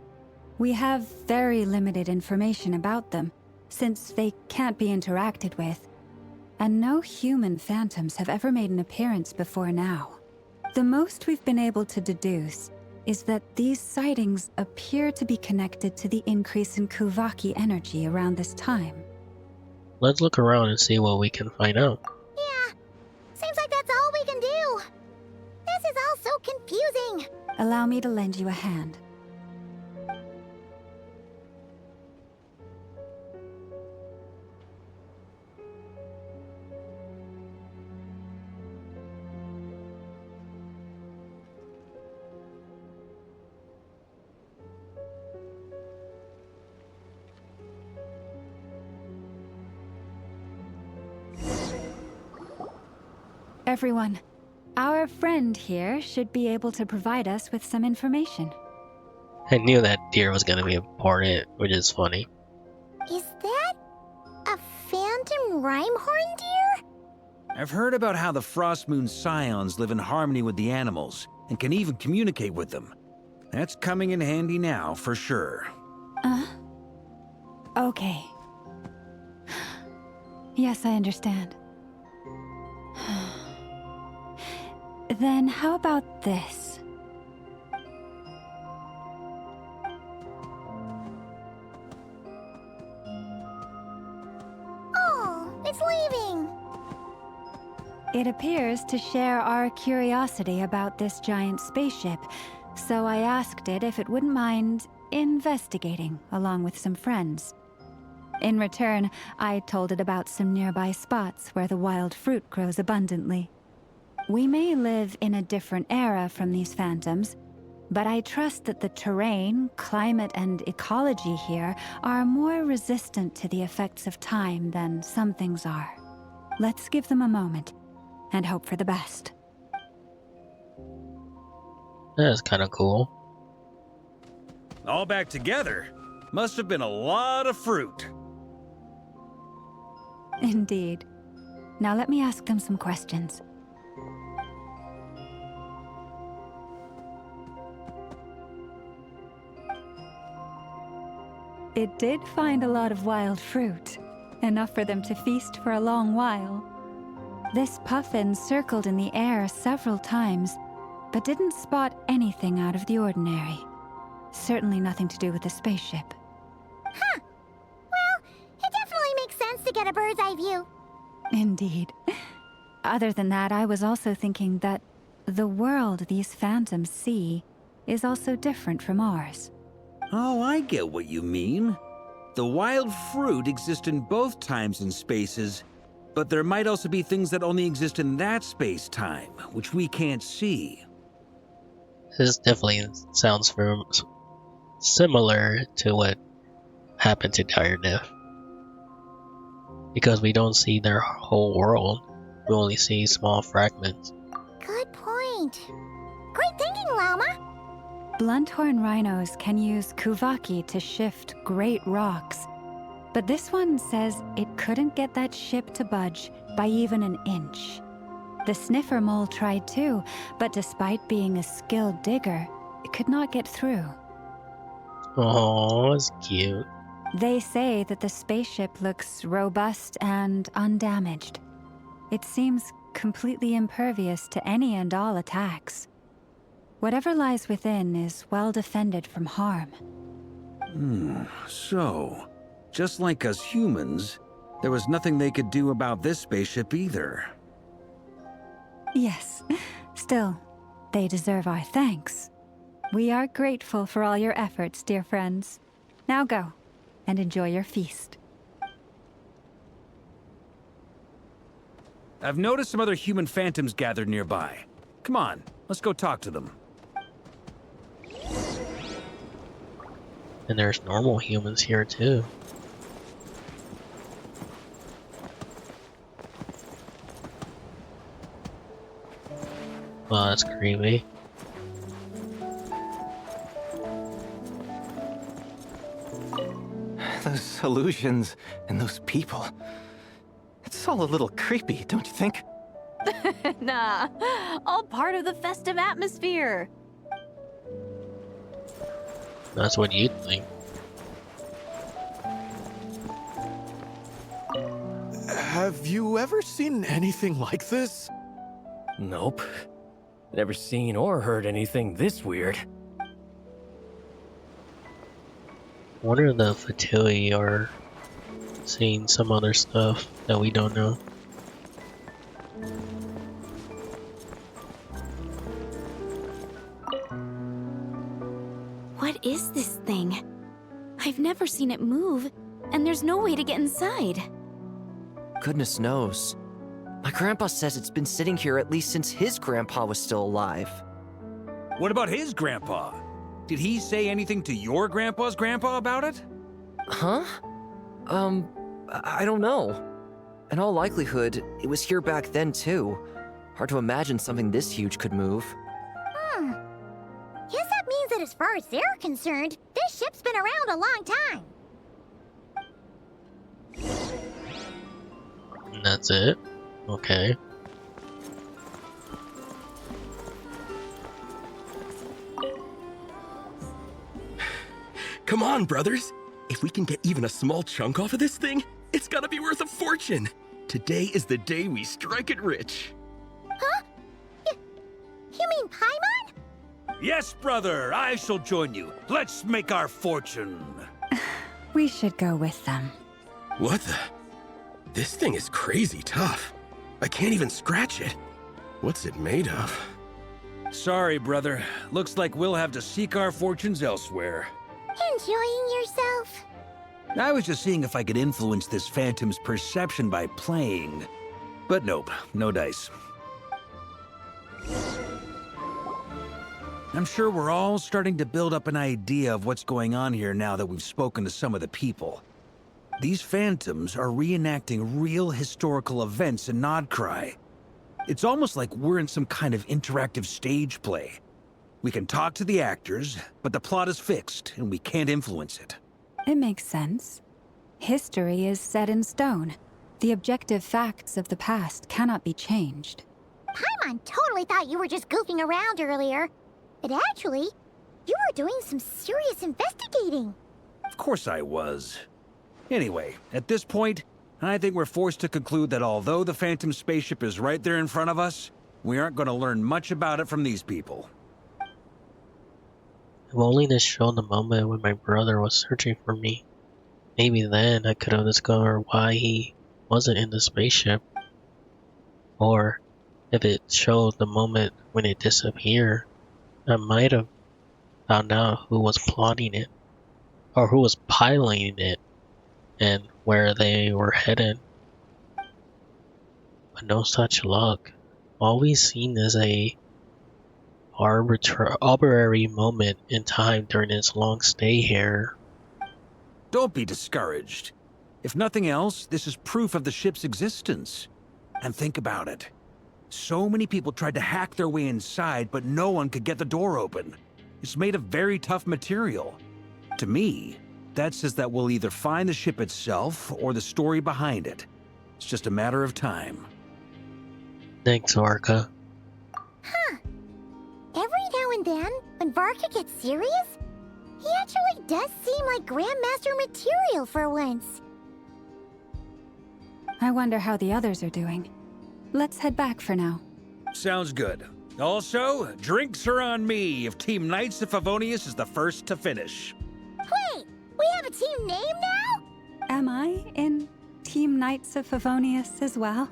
We have very limited information about them, since they can't be interacted with. And no human phantoms have ever made an appearance before now. The most we've been able to deduce is that these sightings appear to be connected to the increase in Kuvaki energy around this time. Let's look around and see what we can find out. Yeah, seems like that's all we can do. This is all so confusing. Allow me to lend you a hand. Everyone, our friend here should be able to provide us with some information. I knew that deer was gonna be important, which is funny. Is that a phantom rhymehorn deer? I've heard about how the Frost Moon Scions live in harmony with the animals and can even communicate with them. That's coming in handy now, for sure. Okay. Yes, I understand. Then how about this? Oh, it's leaving. It appears to share our curiosity about this giant spaceship, so I asked it if it wouldn't mind investigating along with some friends. In return, I told it about some nearby spots where the wild fruit grows abundantly. We may live in a different era from these phantoms, but I trust that the terrain, climate, and ecology here are more resistant to the effects of time than some things are. Let's give them a moment and hope for the best. That's kinda cool. All back together? Must have been a lot of fruit. Indeed. Now let me ask them some questions. It did find a lot of wild fruit, enough for them to feast for a long while. This puffin circled in the air several times, but didn't spot anything out of the ordinary. Certainly nothing to do with the spaceship. Huh. Well, it definitely makes sense to get a bird's eye view. Indeed. Other than that, I was also thinking that the world these phantoms see is also different from ours. Oh, I get what you mean. The wild fruit exist in both times and spaces, but there might also be things that only exist in that space-time, which we can't see. This definitely sounds similar to what happened to Direnif. Because we don't see their whole world, we only see small fragments. Good point. Great thinking, Llama. Blunthorn rhinos can use Kuvaki to shift great rocks, but this one says it couldn't get that ship to budge by even an inch. The sniffer mole tried too, but despite being a skilled digger, it could not get through. Oh, that's cute. They say that the spaceship looks robust and undamaged. It seems completely impervious to any and all attacks. Whatever lies within is well defended from harm. So, just like us humans, there was nothing they could do about this spaceship either. Yes, still, they deserve our thanks. We are grateful for all your efforts, dear friends. Now go, and enjoy your feast. I've noticed some other human phantoms gathered nearby. Come on, let's go talk to them. And there's normal humans here too. Wow, that's creepy. Those illusions and those people. It's all a little creepy, don't you think? Nah, all part of the festive atmosphere. That's what you'd think. Have you ever seen anything like this? Nope. Never seen or heard anything this weird. Wonder if the Fatui are seeing some other stuff that we don't know. What is this thing? I've never seen it move, and there's no way to get inside. Goodness knows. My grandpa says it's been sitting here at least since his grandpa was still alive. What about his grandpa? Did he say anything to your grandpa's grandpa about it? Huh? I don't know. In all likelihood, it was here back then too. Hard to imagine something this huge could move. Guess that means that as far as they're concerned, this ship's been around a long time. And that's it? Okay. Come on, brothers. If we can get even a small chunk off of this thing, it's gotta be worth a fortune. Today is the day we strike it rich. Huh? You mean Paimon? Yes, brother, I shall join you. Let's make our fortune. We should go with them. What the? This thing is crazy tough. I can't even scratch it. What's it made of? Sorry, brother. Looks like we'll have to seek our fortunes elsewhere. Enjoying yourself? I was just seeing if I could influence this phantom's perception by playing. But nope, no dice. I'm sure we're all starting to build up an idea of what's going on here now that we've spoken to some of the people. These phantoms are reenacting real historical events in Nocturne. It's almost like we're in some kind of interactive stage play. We can talk to the actors, but the plot is fixed, and we can't influence it. It makes sense. History is set in stone. The objective facts of the past cannot be changed. Paimon totally thought you were just goofing around earlier. But actually, you were doing some serious investigating. Of course I was. Anyway, at this point, I think we're forced to conclude that although the Phantom spaceship is right there in front of us, we aren't going to learn much about it from these people. If only this showed the moment when my brother was searching for me. Maybe then I could have discovered why he wasn't in the spaceship. Or, if it showed the moment when it disappeared, I might have found out who was plotting it. Or who was piloting it. And where they were headed. But no such luck. All we've seen is a arbitrary moment in time during its long stay here. Don't be discouraged. If nothing else, this is proof of the ship's existence. And think about it. So many people tried to hack their way inside, but no one could get the door open. It's made of very tough material. To me, that says that we'll either find the ship itself or the story behind it. It's just a matter of time. Thanks, Orca. Huh. Every now and then, when Varka gets serious, he actually does seem like Grandmaster material for once. I wonder how the others are doing. Let's head back for now. Sounds good. Also, drinks are on me if Team Knights of Favonius is the first to finish. Wait, we have a team name now? Am I in Team Knights of Favonius as well?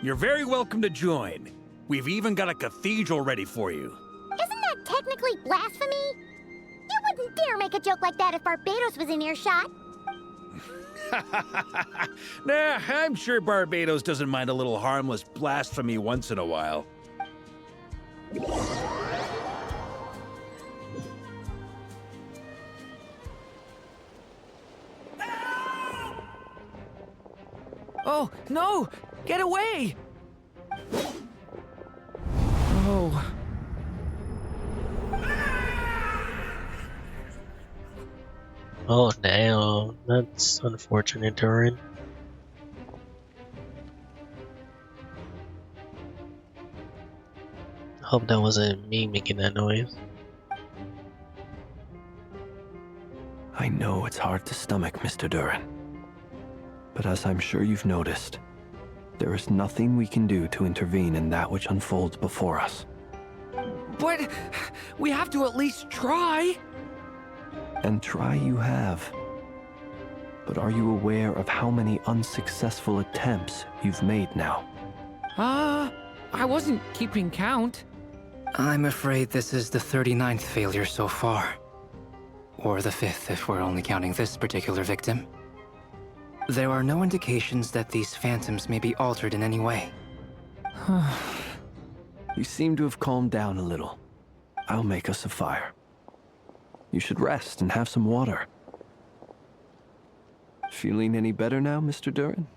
You're very welcome to join. We've even got a cathedral ready for you. Isn't that technically blasphemy? You wouldn't dare make a joke like that if Barbados was in earshot. Nah, I'm sure Barbados doesn't mind a little harmless blasphemy once in a while. Oh, no! Get away! Oh. Oh damn, that's unfortunate, Durin. Hope that wasn't me making that noise. I know it's hard to stomach, Mr. Durin. But as I'm sure you've noticed, there is nothing we can do to intervene in that which unfolds before us. But we have to at least try. And try you have. But are you aware of how many unsuccessful attempts you've made now? I wasn't keeping count. I'm afraid this is the 39th failure so far. Or the 5th if we're only counting this particular victim. There are no indications that these phantoms may be altered in any way. You seem to have calmed down a little. I'll make us a fire. You should rest and have some water. Feeling any better now, Mr. Durin?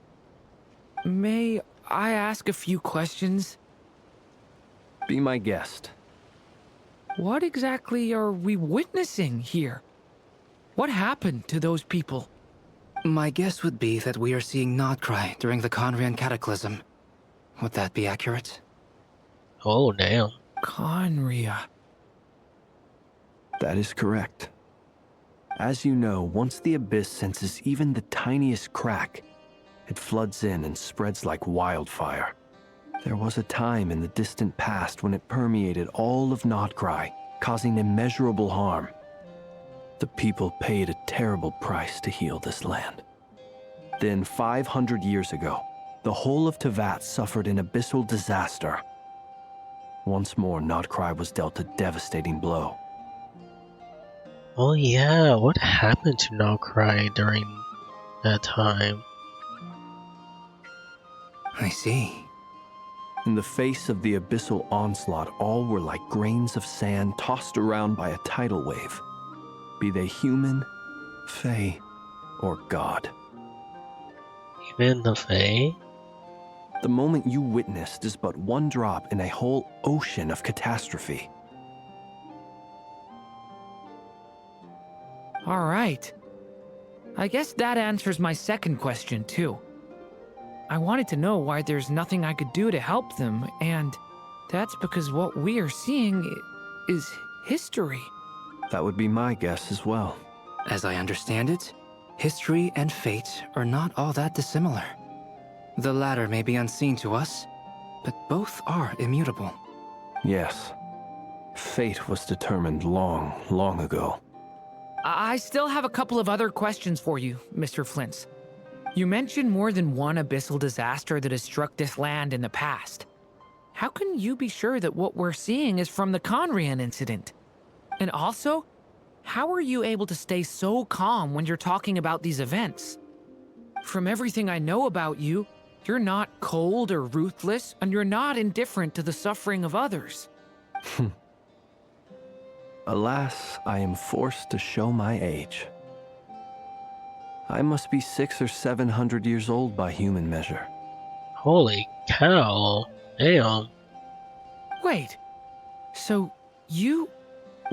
May I ask a few questions? Be my guest. What exactly are we witnessing here? What happened to those people? My guess would be that we are seeing Nocturne during the Conrian Cataclysm. Would that be accurate? Oh damn. Conria. That is correct. As you know, once the Abyss senses even the tiniest crack, it floods in and spreads like wildfire. There was a time in the distant past when it permeated all of Nocturne, causing immeasurable harm. The people paid a terrible price to heal this land. Then 500 years ago, the whole of Teyvat suffered an abyssal disaster. Once more, Nocturne was dealt a devastating blow. Oh yeah, what happened to Nocturne during that time? I see. In the face of the abyssal onslaught, all were like grains of sand tossed around by a tidal wave. Be they human, fae, or god. Even the Fae? The moment you witnessed is but one drop in a whole ocean of catastrophe. All right. I guess that answers my second question, too. I wanted to know why there's nothing I could do to help them, and that's because what we are seeing is history. That would be my guess as well. As I understand it, history and fate are not all that dissimilar. The latter may be unseen to us, but both are immutable. Yes. Fate was determined long, long ago. I still have a couple of other questions for you, Mr. Flintz. You mentioned more than one abyssal disaster that has struck this land in the past. How can you be sure that what we're seeing is from the Conrian incident? And also, how are you able to stay so calm when you're talking about these events? From everything I know about you, you're not cold or ruthless, and you're not indifferent to the suffering of others. Alas, I am forced to show my age. I must be 600 or 700 years old by human measure. Holy cow. Damn. Wait, so you...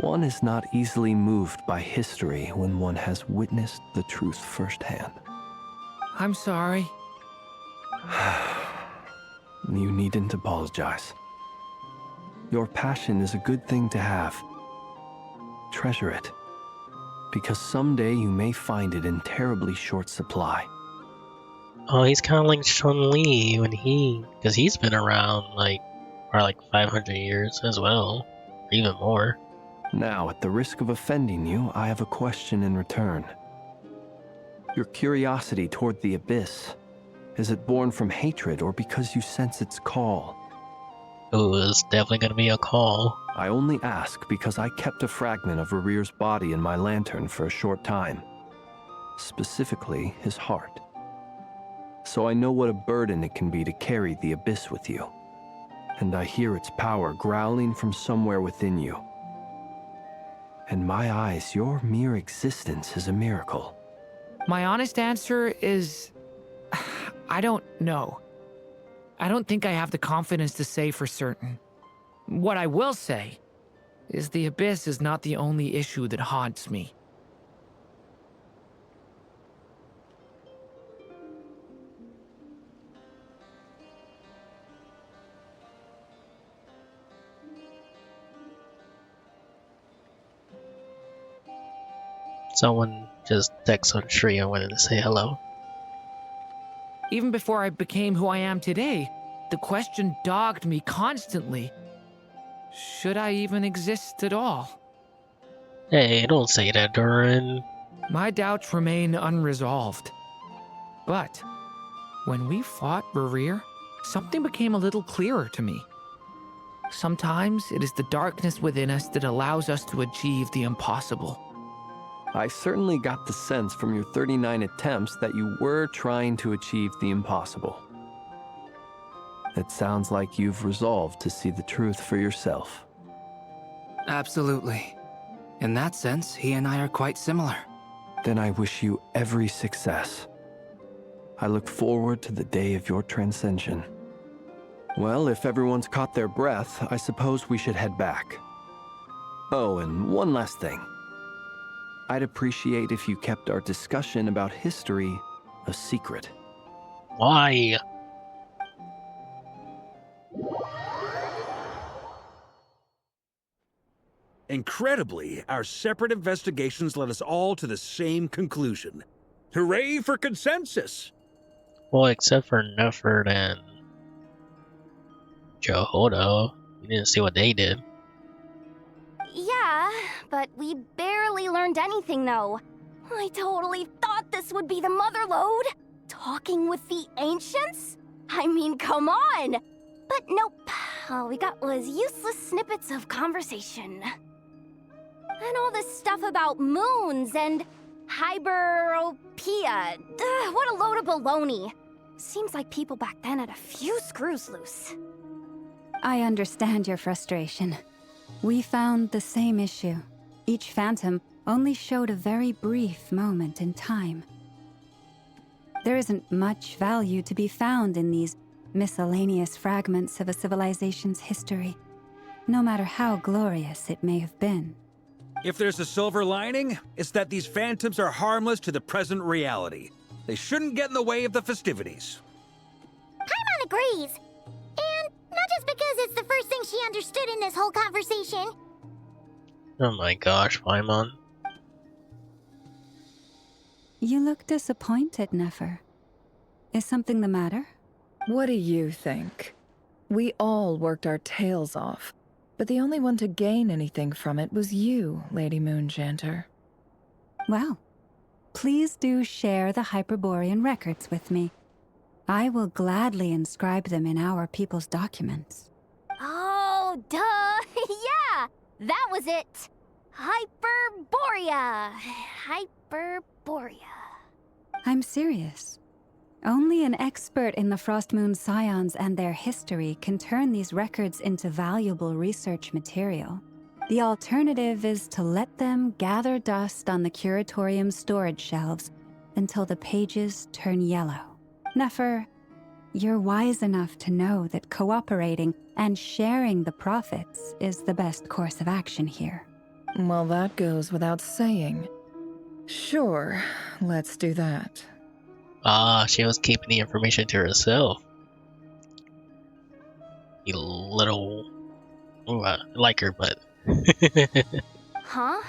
One is not easily moved by history when one has witnessed the truth firsthand. I'm sorry. You needn't apologize. Your passion is a good thing to have. Treasure it, because someday you may find it in terribly short supply. Oh, he's kind of like Chun-Li when because he's been around for like 500 years as well, or even more. Now, at the risk of offending you, I have a question in return. Your curiosity toward the Abyss, is it born from hatred or because you sense its call? Ooh, it's definitely gonna be a call. I only ask because I kept a fragment of Rarir's body in my lantern for a short time. specifically his heart. So I know what a burden it can be to carry the abyss with you. And I hear its power growling from somewhere within you. In my eyes, your mere existence is a miracle. My honest answer is... I don't know. I don't think I have the confidence to say for certain. What I will say is the abyss is not the only issue that haunts me. Someone just texted on Shri. I wanted to say hello. Even before I became who I am today, the question dogged me constantly. Should I even exist at all? Hey, don't say that, Durin. My doubts remain unresolved. But when we fought Rerir, something became a little clearer to me. Sometimes it is the darkness within us that allows us to achieve the impossible. I certainly got the sense from your 39 attempts that you were trying to achieve the impossible. It sounds like you've resolved to see the truth for yourself. Absolutely. In that sense, he and I are quite similar. Then I wish you every success. I look forward to the day of your transcension. Well, if everyone's caught their breath, I suppose we should head back. Oh, and one last thing. I'd appreciate if you kept our discussion about history a secret. Why? Incredibly, our separate investigations led us all to the same conclusion. Hooray for consensus! Well, except for Nufford and Johodo. You didn't see what they did. Yeah, but we barely learned anything, though. I totally thought this would be the mother lode. Talking with the ancients? I mean, come on! But nope. All we got was useless snippets of conversation. And all this stuff about moons and hyperopia. What a load of baloney. Seems like people back then had a few screws loose. I understand your frustration. We found the same issue. Each phantom only showed a very brief moment in time. There isn't much value to be found in these miscellaneous fragments of a civilization's history, no matter how glorious it may have been. If there's a silver lining, it's that these phantoms are harmless to the present reality. They shouldn't get in the way of the festivities. Paimon agrees. And not just because it's the first thing she understood in this whole conversation. Oh my gosh, Paimon. You look disappointed, Nefer. Is something the matter? What do you think? We all worked our tails off, but the only one to gain anything from it was you, Lady Moonjanter. Well, please do share the Hyperborean records with me. I will gladly inscribe them in our people's documents. Oh, duh! Yeah! That was it! Hyperborea! Hyperborea. I'm serious. Only an expert in the Frostmoon Scions and their history can turn these records into valuable research material. The alternative is to let them gather dust on the Curatorium's storage shelves until the pages turn yellow. Nefer, you're wise enough to know that cooperating and sharing the profits is the best course of action here. Well, that goes without saying. Sure, let's do that. She was keeping the information to herself. You little... Ooh, I like her, but... Huh?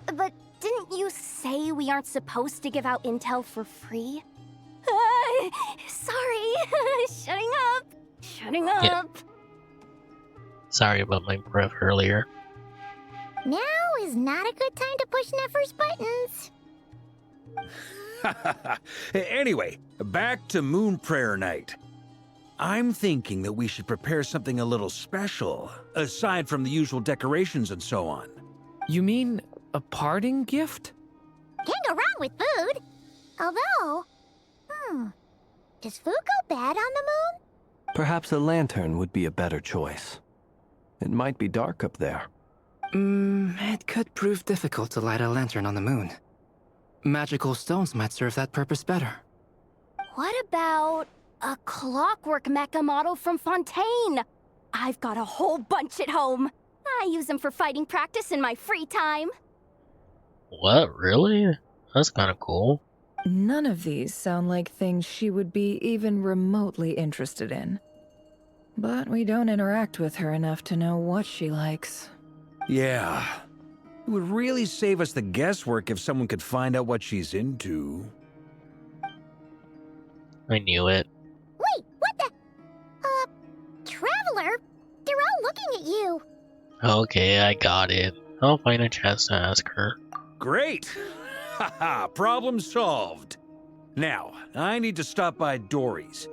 But didn't you say we aren't supposed to give out intel for free? Sorry. Shutting up. Yeah. Sorry about my breath earlier. Now is not a good time to push Nefer's buttons. Anyway, back to Moon Prayer Night. I'm thinking that we should prepare something a little special, aside from the usual decorations and so on. You mean a parting gift? Can't go wrong with food. Although, does food go bad on the moon? Perhaps a lantern would be a better choice. It might be dark up there. It could prove difficult to light a lantern on the moon. Magical stones might serve that purpose better. What about a clockwork mecha model from Fontaine? I've got a whole bunch at home. I use them for fighting practice in my free time. What, really? That's kind of cool. None of these sound like things she would be even remotely interested in. But we don't interact with her enough to know what she likes. Yeah. It would really save us the guesswork if someone could find out what she's into. I knew it. Wait, what the? Traveler? They're all looking at you. Okay, I got it. I'll find a chance to ask her. Great! Haha, problem solved. Now, I need to stop by Dory's.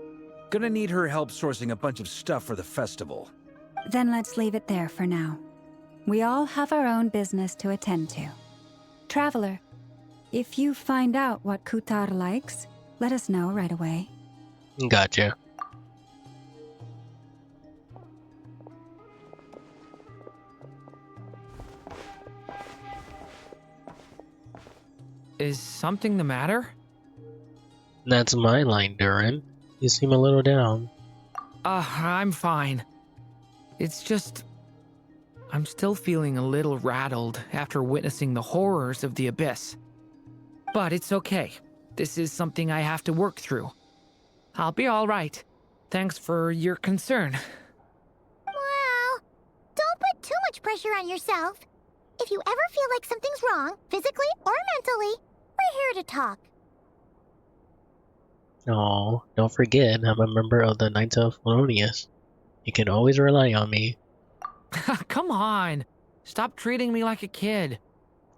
Gonna need her help sourcing a bunch of stuff for the festival. Then let's leave it there for now. We all have our own business to attend to. Traveler, if you find out what Kutar likes, let us know right away. Gotcha. Is something the matter? That's my line, Durin. You seem a little down. I'm fine. It's just... I'm still feeling a little rattled after witnessing the horrors of the Abyss. But it's okay. This is something I have to work through. I'll be alright. Thanks for your concern. Well, don't put too much pressure on yourself. If you ever feel like something's wrong, physically or mentally, we're here to talk. Oh, don't forget, I'm a member of the Knights of Felonious. You can always rely on me. Come on. Stop treating me like a kid.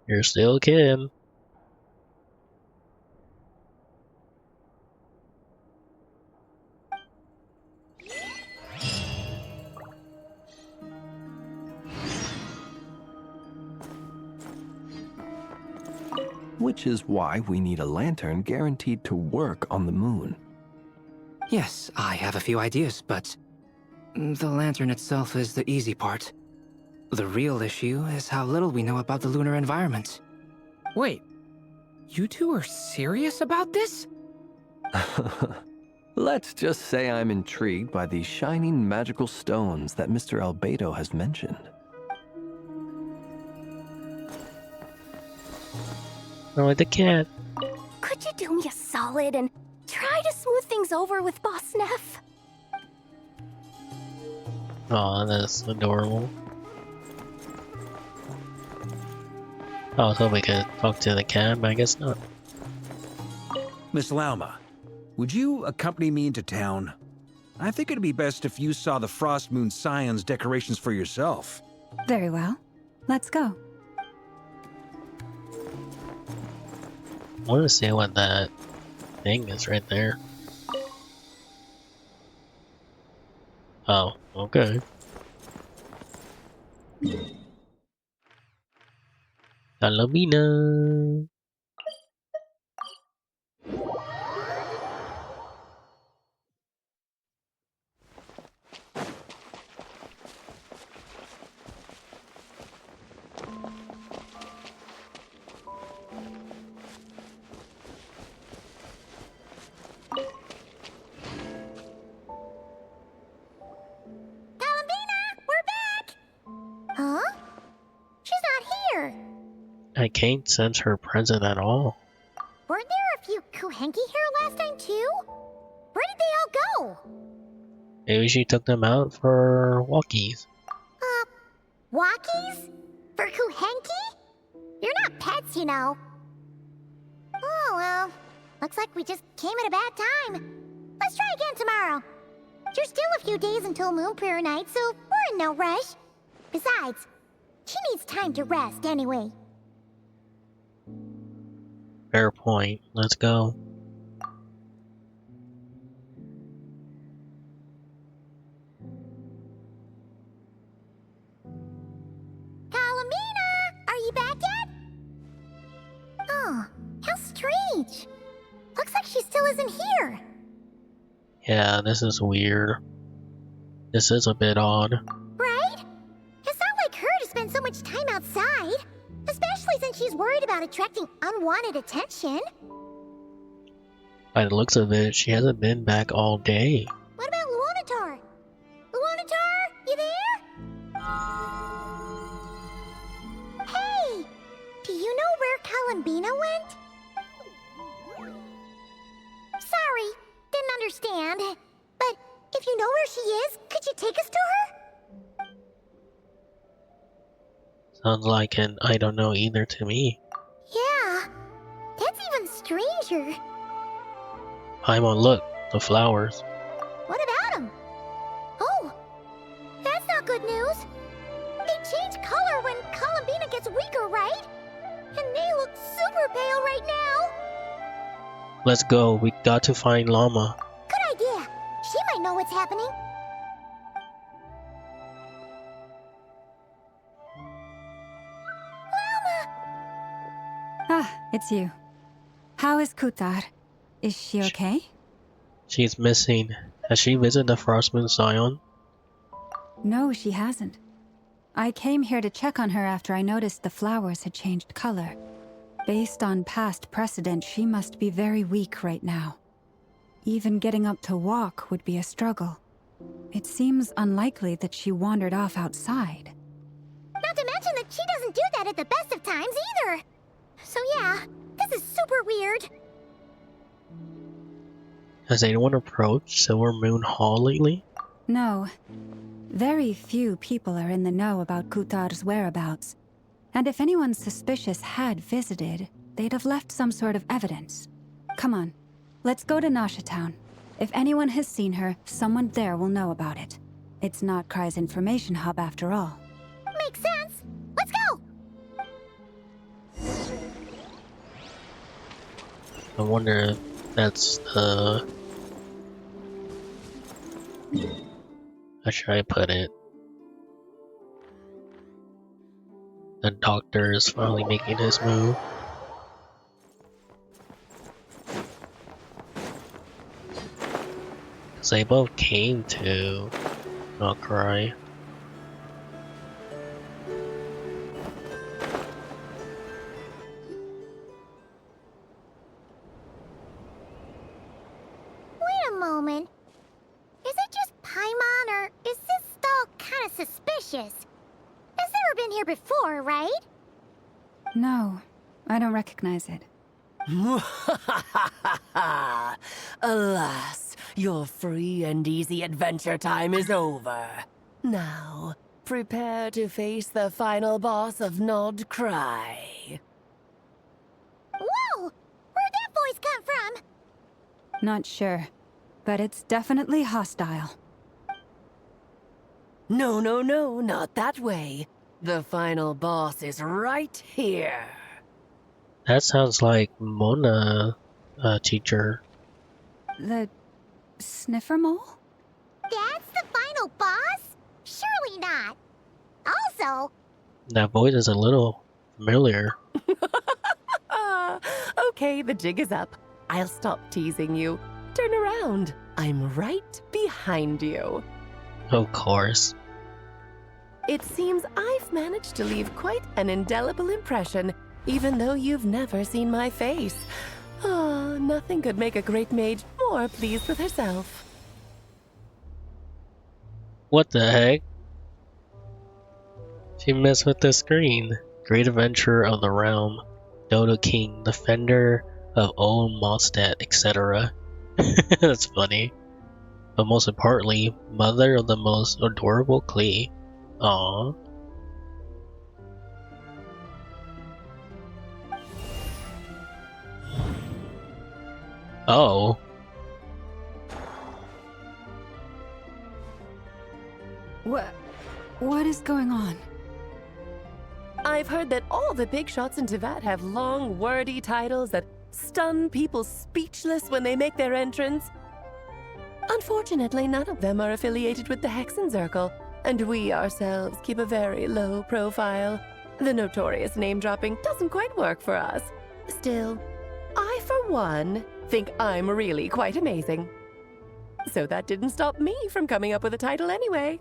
You're still a kid. Which is why we need a lantern guaranteed to work on the moon. Yes, I have a few ideas, but the lantern itself is the easy part. The real issue is how little we know about the lunar environment. Wait, you two are serious about this? Let's just say I'm intrigued by these shining magical stones that Mr. Albedo has mentioned. Oh, the cat. Could you do me a solid and try to smooth things over with Boss Neff? Oh, that's adorable. I was hoping we could talk to the cat, but I guess not. Miss Lauma, would you accompany me into town? I think it'd be best if you saw the Frost Moon Scion's decorations for yourself. Very well. Let's go. I want to see what that thing is right there. Oh, okay. Salamina. Huh? She's not here. I can't sense her presence at all. Weren't there a few Kuhenki here last time too? Where did they all go? Maybe she took them out for walkies. Walkies? For Kuhenki? You're not pets, you know. Oh well, looks like we just came at a bad time. Let's try again tomorrow. There's still a few days until Moon Prayer Night, so we're in no rush. Besides, she needs time to rest anyway. Fair point. Let's go. Kalamina! Are you back yet? Oh, how strange. isn't here. Yeah, this is weird. This is a bit odd. Right? It's not like her to spend so much time outside. Especially since she's worried about attracting unwanted attention. By the looks of it, she hasn't been back all day. What about Luanatar? Luanatar, you there? Hey! Do you know where Columbina went? Sorry, didn't understand. But if you know where she is, could you take us to her? Sounds like an I don't know either to me. Yeah, that's even stranger. Paimon, look, the flowers. What about them? Oh, that's not good news. They change color when Columbina gets weaker, right? And they look super pale right now. Let's go, we got to find Llama. Good idea. She might know what's happening. Ah, it's you. How is Kutar? Is she okay? She's missing. Has she visited the Frostmoon Scion? No, she hasn't. I came here to check on her after I noticed the flowers had changed color. Based on past precedent, she must be very weak right now. Even getting up to walk would be a struggle. It seems unlikely that she wandered off outside. Not to mention that she doesn't do that at the best of times either. So yeah, this is super weird. Has anyone approached Silver Moon Hall lately? No. Very few people are in the know about Kutar's whereabouts. And if anyone suspicious had visited, they'd have left some sort of evidence. Come on, let's go to Nasha Town. If anyone has seen her, someone there will know about it. It's not Cry's information hub after all. Makes sense. Let's go! I wonder if that's the... How should I put it? The doctor is finally making his move. Cause they both came to not cry. Wait a moment. Is it just Paimon, or is this stall kind of suspicious? It's never been here before, right? No, I don't recognize it. Alas, your free and easy adventure time is over. Now, prepare to face the final boss of Nod Cry. Whoa! Where'd that voice come from? Not sure, but it's definitely hostile. No, no, no, not that way. The final boss is right here. That sounds like Mona, teacher. The sniffer mole? That's the final boss? Surely not. Also... That voice is a little familiar. Okay, the jig is up. I'll stop teasing you. Turn around. I'm right behind you. Of course. It seems I've managed to leave quite an indelible impression, even though you've never seen my face. Ah, nothing could make a great mage more pleased with herself. What the heck? She messed with the screen. Great adventurer of the realm, Dodo King, defender of old Mondstadt, etc. That's funny. But most importantly, mother of the most adorable Klee. Aww. Oh. What is going on? I've heard that all the big shots in Teyvat have long, wordy titles that stun people speechless when they make their entrance. Unfortunately, none of them are affiliated with the Hexenzirkel, and we ourselves keep a very low profile. The notorious name-dropping doesn't quite work for us. Still, I, for one, think I'm really quite amazing. So that didn't stop me from coming up with a title anyway.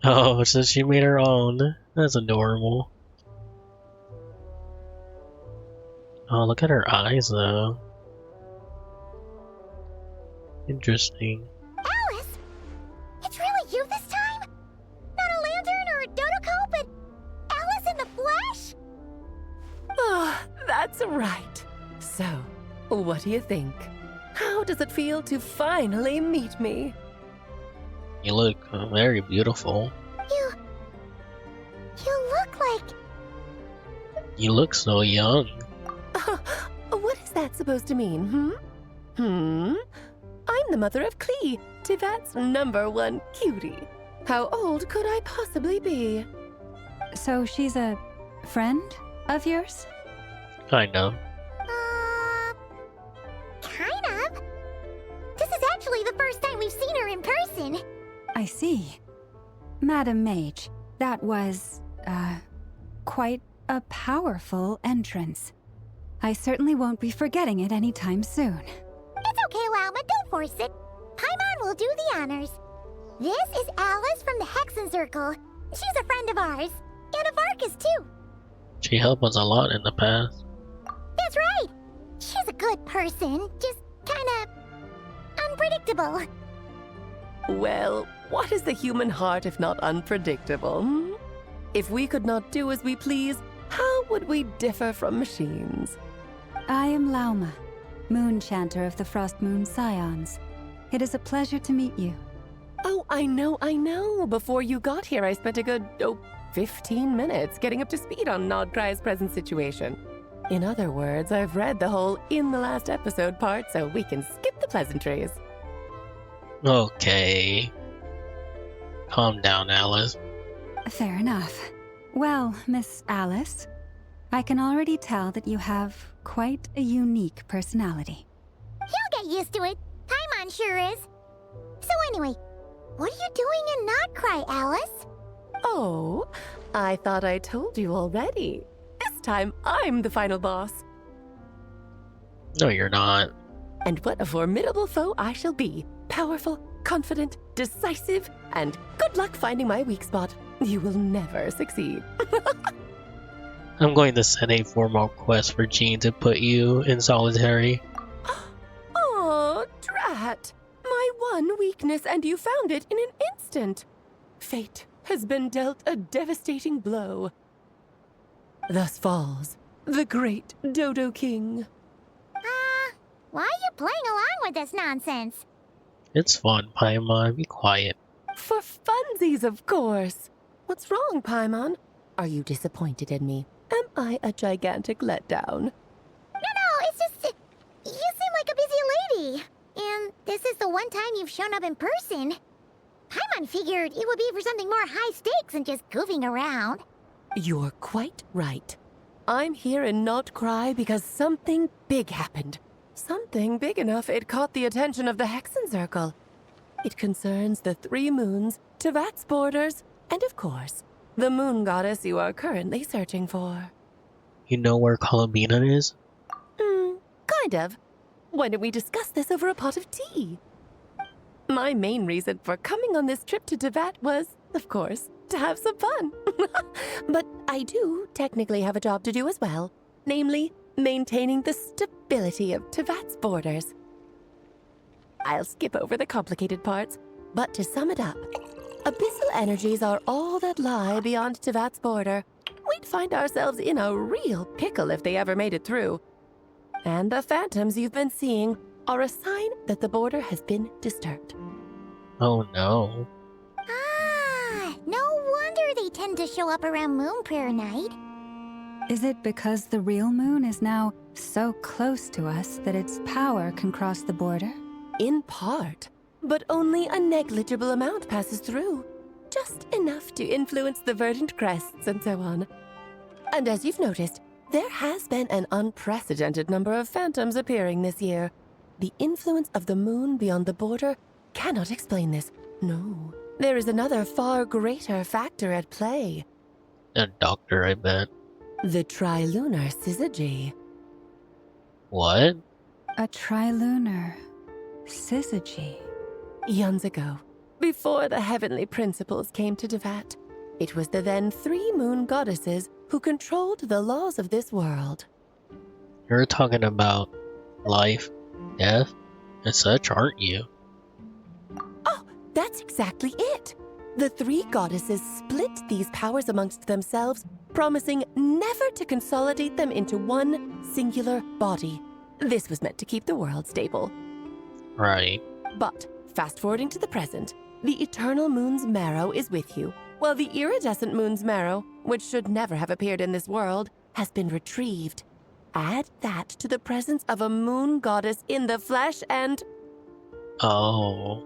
Oh, so she made her own. That's adorable. Oh, look at her eyes, though. Interesting. Alice? It's really you this time? Not a lantern or a dodo but Alice in the flesh? Oh, that's right. So, what do you think? How does it feel to finally meet me? You look very beautiful. You look like... You look so young. What is that supposed to mean, I'm the mother of Klee, Tivat's #1 cutie. How old could I possibly be? So she's a friend of yours? Kind of. Kind of? This is actually the first time we've seen her in person. I see. Madam Mage, that was, quite a powerful entrance. I certainly won't be forgetting it anytime soon. It's okay, Lauma, don't force it. Paimon will do the honors. This is Alice from the Hexen Circle. She's a friend of ours. And of Arcus, too. She helped us a lot in the past. That's right. She's a good person, just kinda... unpredictable. Well, what is the human heart if not unpredictable? If we could not do as we please, how would we differ from machines? I am Lauma, Moon Chanter of the Frost Moon Scions. It is a pleasure to meet you. Oh, I know. Before you got here, I spent a good, 15 minutes getting up to speed on Nodcry's present situation. In other words, I've read the whole in the last episode part, so we can skip the pleasantries. Okay. Calm down, Alice. Fair enough. Well, Miss Alice, I can already tell that you have quite a unique personality. He'll get used to it. Paimon sure is. So anyway, what are you doing in Nodcry, Alice? Oh, I thought I told you already. This time, I'm the final boss. No, you're not. And what a formidable foe I shall be. Powerful, confident, decisive, and good luck finding my weak spot. You will never succeed. I'm going to send a formal request for Jean to put you in solitary. Oh, drat! My one weakness, and you found it in an instant. Fate has been dealt a devastating blow. Thus falls the great Dodo King. Why are you playing along with this nonsense? It's fun, Paimon. Be quiet. For funsies, of course. What's wrong, Paimon? Are you disappointed in me? Am I a gigantic letdown? No, it's just... you seem like a busy lady. And this is the one time you've shown up in person. Paimon figured it would be for something more high stakes than just goofing around. You're quite right. I'm here in Nocturne because something big happened. Something big enough it caught the attention of the Hexen Circle. It concerns the 3 moons, Tivat's borders, and of course, the moon goddess you are currently searching for. You know where Columbina is? Kind of. Why don't we discuss this over a pot of tea? My main reason for coming on this trip to Tivat was, of course, to have some fun. But I do technically have a job to do as well, namely, maintaining the stability of Tivat's borders. I'll skip over the complicated parts, but to sum it up, abyssal energies are all that lie beyond Tivat's border. We'd find ourselves in a real pickle if they ever made it through. And the phantoms you've been seeing are a sign that the border has been disturbed. Oh no. No wonder they tend to show up around Moon Prayer Night. Is it because the real moon is now so close to us that its power can cross the border? In part, but only a negligible amount passes through. Just enough to influence the verdant crests and so on. And as you've noticed, there has been an unprecedented number of phantoms appearing this year. The influence of the moon beyond the border cannot explain this. No, there is another far greater factor at play. A doctor, I bet. The trilunar syzygy. What? A trilunar syzygy. Eons ago, before the heavenly principles came to Devat, it was the then 3 moon goddesses who controlled the laws of this world. You're talking about life, death, and such, aren't you? Oh, that's exactly it. The 3 goddesses split these powers amongst themselves, promising never to consolidate them into one singular body. This was meant to keep the world stable. Right. But, fast-forwarding to the present, the eternal moon's marrow is with you, while the iridescent moon's marrow, which should never have appeared in this world, has been retrieved. Add that to the presence of a moon goddess in the flesh and... Oh.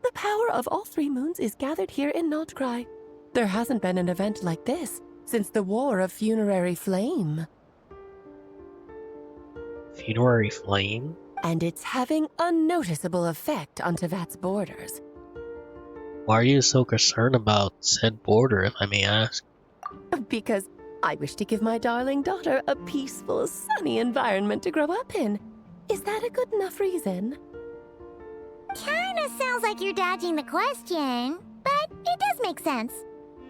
The power of all 3 moons is gathered here in Nocturne. There hasn't been an event like this since the War of Funerary Flame. Funerary Flame? And it's having a noticeable effect on Tevat's borders. Why are you so concerned about said border, if I may ask? Because I wish to give my darling daughter a peaceful, sunny environment to grow up in. Is that a good enough reason? Kinda sounds like you're dodging the question, but it does make sense.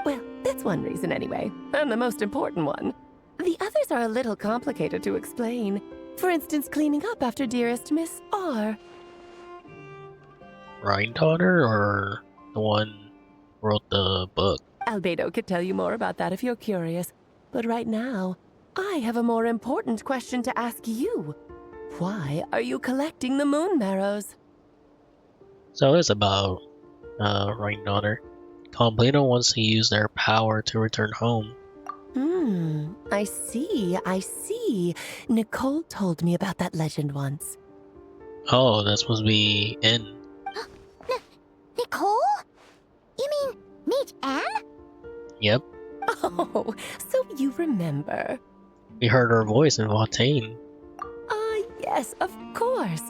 Well, that's one reason anyway, and the most important one. The others are a little complicated to explain. For instance, cleaning up after dearest Miss R. Daughter, or the one who wrote the book? Albedo could tell you more about that if you're curious. But right now, I have a more important question to ask you. Why are you collecting the moon marrows? So it's about, Daughter. Completo wants to use their power to return home. I see. Nicole told me about that legend once. Oh, that's supposed to be N. Nicole? You mean meet Anne? Yep. Oh, so you remember. We heard her voice in Fontaine. Yes, of course.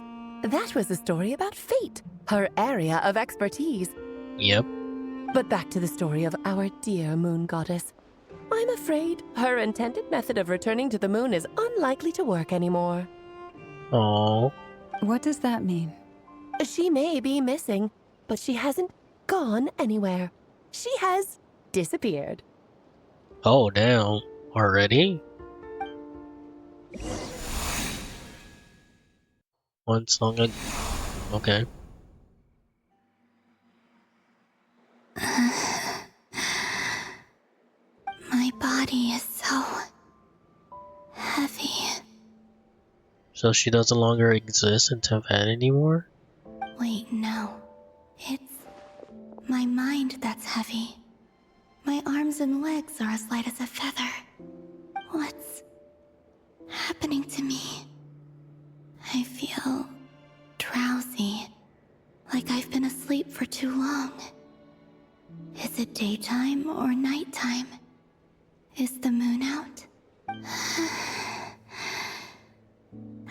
That was a story about fate, her area of expertise. Yep. But back to the story of our dear moon goddess. I'm afraid her intended method of returning to the moon is unlikely to work anymore. Oh. What does that mean? She may be missing, but she hasn't gone anywhere. She has disappeared. Oh, damn. Already? One song a... Okay. My body is so heavy. So she doesn't longer exist in Tevat anymore? Wait, no. It's my mind that's heavy. My arms and legs are as light as a feather. What's happening to me? I feel drowsy, like I've been asleep for too long. Is it daytime or nighttime? Is the moon out?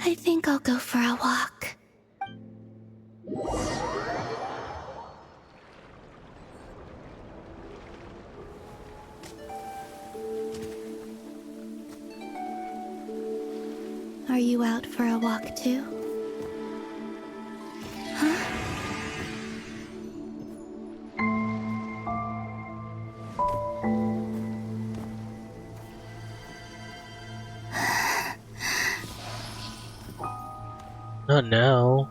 I think I'll go for a walk. Are you out for a walk too? Huh? Not now.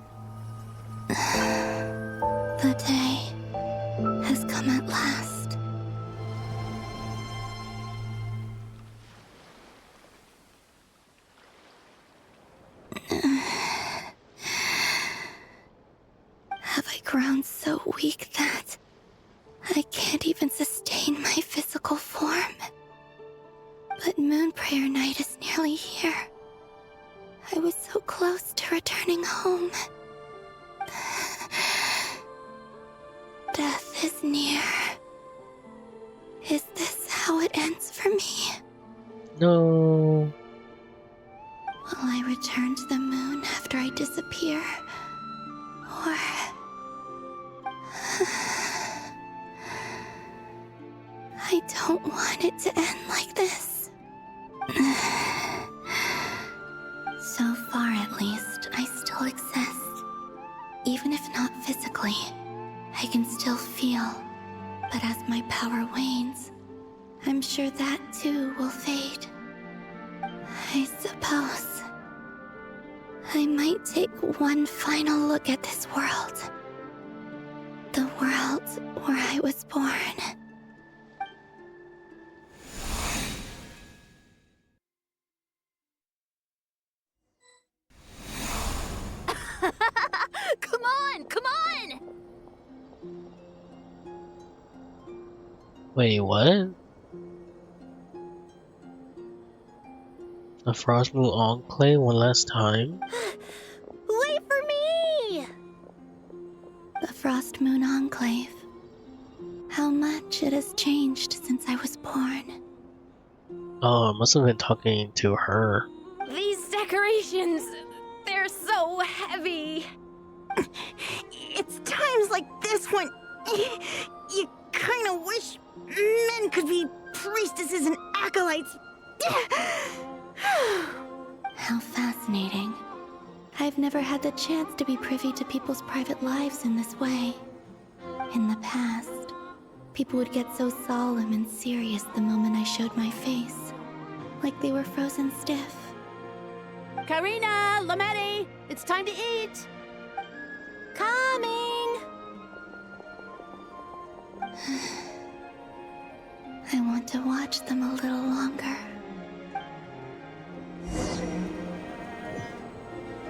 The day has come at last. Have I grown so weak that I can't even sustain my physical form? But Moon Prayer Night is nearly here. I was so close to returning home. Death is near. Is this how it ends for me? No. Will I return to the moon after I disappear? Or... I don't want it to end like this. far at least, I still exist. Even if not physically, I can still feel. But as my power wanes, I'm sure that too will fade. I suppose I might take one final look at this world. The world where I was born. Come on, come on! Wait, what? The Frost Moon Enclave one last time? Wait for me! The Frost Moon Enclave. How much it has changed since I was born. Oh, I must have been talking to her. These decorations, they're so heavy. It's times like this when you kind of wish men could be priestesses and acolytes. How fascinating. I've never had the chance to be privy to people's private lives in this way. In the past, people would get so solemn and serious the moment I showed my face, like they were frozen stiff. Karina, Lametti, it's time to eat. Coming! I want to watch them a little longer.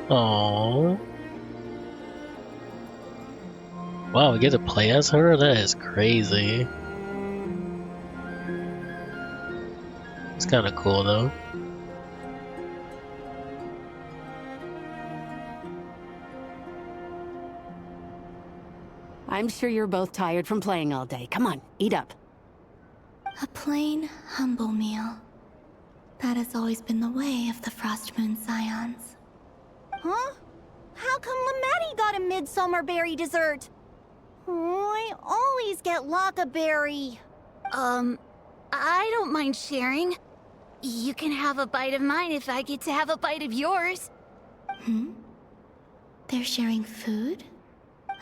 Aww. Wow, we get to play as her? That is crazy. It's kinda cool though. I'm sure you're both tired from playing all day. Come on, eat up. A plain, humble meal. That has always been the way of the Frost Moon Scions. Huh? How come Lametti got a midsummer berry dessert? Oh, I always get Lockaberry. I don't mind sharing. You can have a bite of mine if I get to have a bite of yours. Hmm? They're sharing food?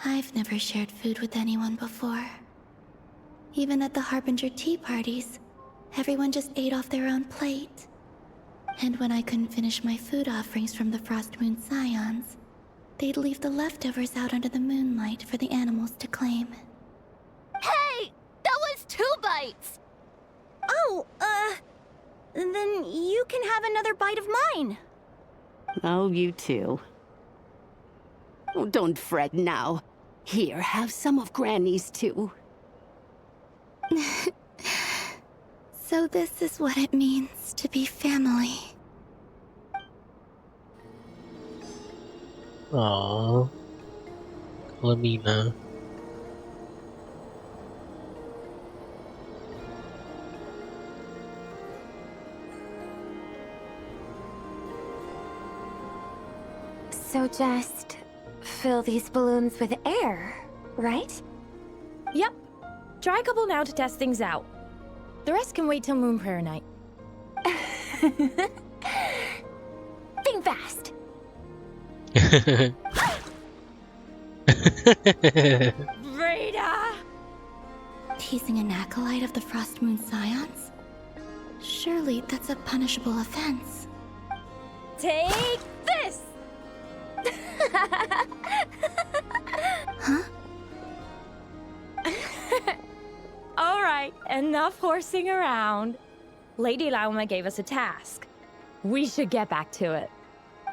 I've never shared food with anyone before. Even at the Harbinger tea parties, everyone just ate off their own plate. And when I couldn't finish my food offerings from the Frost Moon Scions, they'd leave the leftovers out under the moonlight for the animals to claim. Hey! That was 2 bites! Oh, then you can have another bite of mine. Oh, you too. Oh, don't fret now. Here, have some of Granny's too. So this is what it means to be family. Aww. Lamina. So just fill these balloons with air, right? Yep. Try a couple now to test things out. The rest can wait till Moon Prayer Night. Think fast. Breda! Teasing an acolyte of the Frost Moon Scions? Surely that's a punishable offense. Take this! Huh? Alright, enough horsing around. Lady Lauma gave us a task. We should get back to it.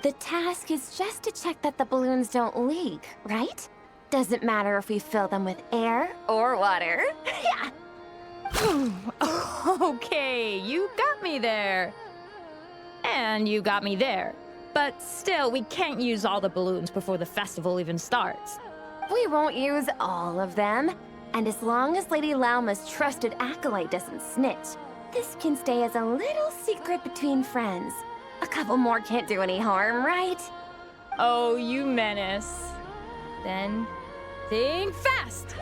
The task is just to check that the balloons don't leak, right? Doesn't matter if we fill them with air or water. Yeah. Okay, you got me there. And you got me there. But still, we can't use all the balloons before the festival even starts. We won't use all of them. And as long as Lady Lauma's trusted acolyte doesn't snitch, this can stay as a little secret between friends. A couple more can't do any harm, right? Oh, you menace. Then, think fast!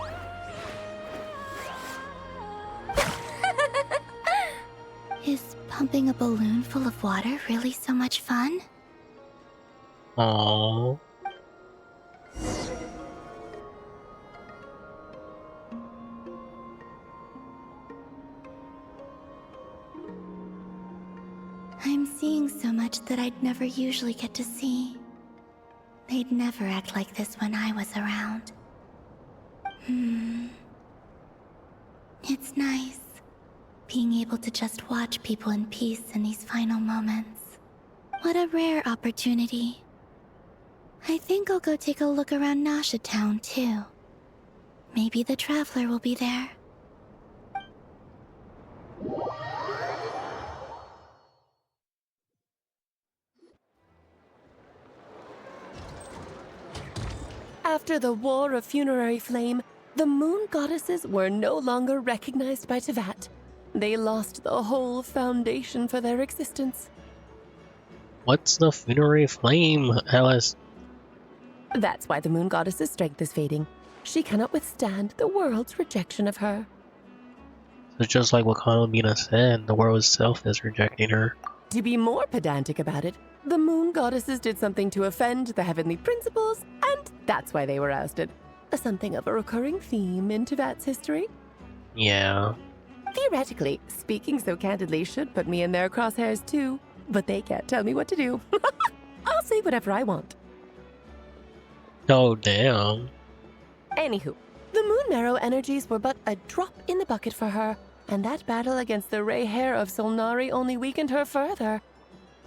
Is pumping a balloon full of water really so much fun? Aww. I'm seeing so much that I'd never usually get to see. They'd never act like this when I was around. It's nice, being able to just watch people in peace in these final moments. What a rare opportunity. I think I'll go take a look around Nasha Town, too. Maybe the Traveler will be there. After the War of Funerary Flame, the Moon Goddesses were no longer recognized by Teyvat. They lost the whole foundation for their existence. What's the funerary flame, Alice? That's why the Moon Goddess's strength is fading. She cannot withstand the world's rejection of her. So just like what Columina said, the world itself is rejecting her. To be more pedantic about it, the Moon Goddesses did something to offend the heavenly principles, and that's why they were ousted. Something of a recurring theme in Teyvat's history. Yeah. Theoretically, speaking so candidly should put me in their crosshairs too, but they can't tell me what to do. I'll say whatever I want. Oh, damn. Anywho, the Moon Marrow energies were but a drop in the bucket for her, and that battle against the Ray Hair of Solnari only weakened her further.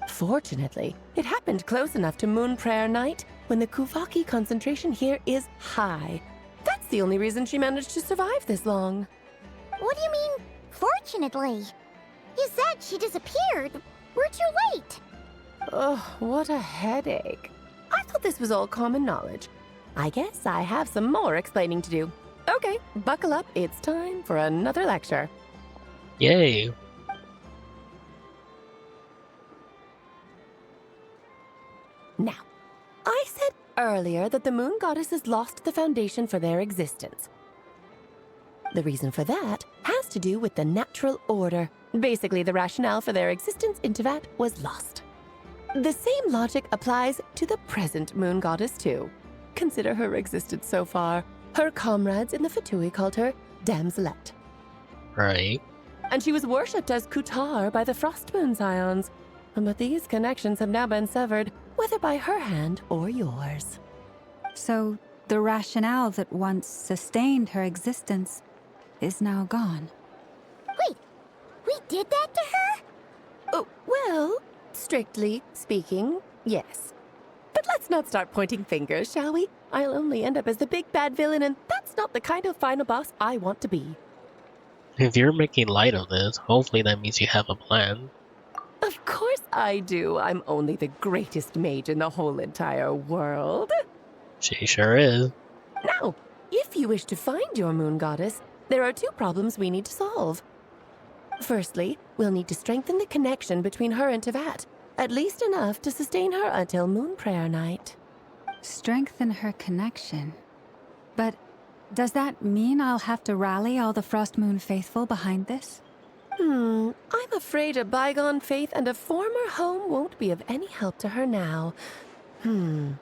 Fortunately, it happened close enough to Moon Prayer Night when the Kuvaki concentration here is high. That's the only reason she managed to survive this long. What do you mean, fortunately? You said she disappeared. We're too late. Ugh, what a headache. I thought this was all common knowledge. I guess I have some more explaining to do. Okay, buckle up. It's time for another lecture. Yay. Now, I said earlier that the Moon Goddesses lost the foundation for their existence. The reason for that has to do with the natural order. Basically, the rationale for their existence in Teyvat was lost. The same logic applies to the present Moon Goddess, too. Consider her existence so far. Her comrades in the Fatui called her Damselette. Right. And she was worshipped as Kutar by the Frost Moon Scions. But these connections have now been severed, whether by her hand or yours. So, the rationale that once sustained her existence is now gone. Wait, we did that to her? Oh, well, strictly speaking, yes. But let's not start pointing fingers, shall we? I'll only end up as the big bad villain, and that's not the kind of final boss I want to be. If you're making light of this, hopefully that means you have a plan. Of course I do. I'm only the greatest mage in the whole entire world. She sure is. Now, if you wish to find your Moon Goddess, there are two problems we need to solve. Firstly, we'll need to strengthen the connection between her and Teyvat, at least enough to sustain her until Moon Prayer Night. Strengthen her connection? But does that mean I'll have to rally all the Frost Moon faithful behind this? I'm afraid a bygone faith and a former home won't be of any help to her now. Do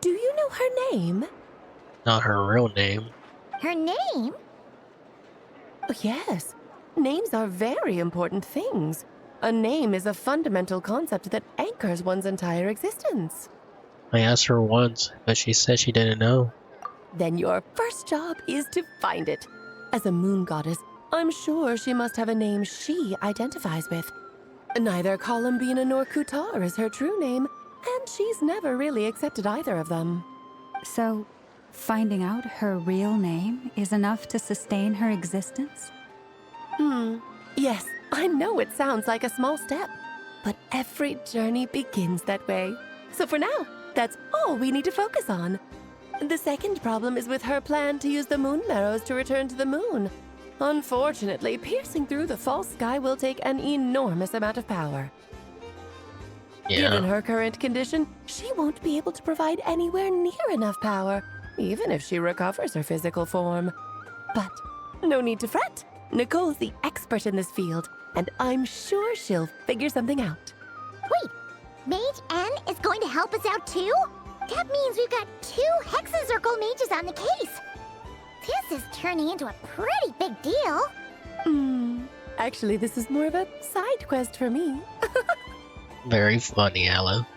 you know her name? Not her real name. Her name? Yes. Names are very important things. A name is a fundamental concept that anchors one's entire existence. I asked her once, but she said she didn't know. Then your first job is to find it. As a moon goddess, I'm sure she must have a name she identifies with. Neither Columbina nor Kutar is her true name, and she's never really accepted either of them. So, finding out her real name is enough to sustain her existence? Yes, I know it sounds like a small step, but every journey begins that way. So for now, that's all we need to focus on. The second problem is with her plan to use the moon marrows to return to the moon. Unfortunately, piercing through the false sky will take an enormous amount of power. Given her current condition, she won't be able to provide anywhere near enough power, even if she recovers her physical form. But no need to fret. Nicole's the expert in this field, and I'm sure she'll figure something out. Wait, mage and is going to help us out too? That means we've got 2 Hexacircle mages on the case. This is turning into a pretty big deal. Actually, this is more of a side quest for me. Very funny, Ella.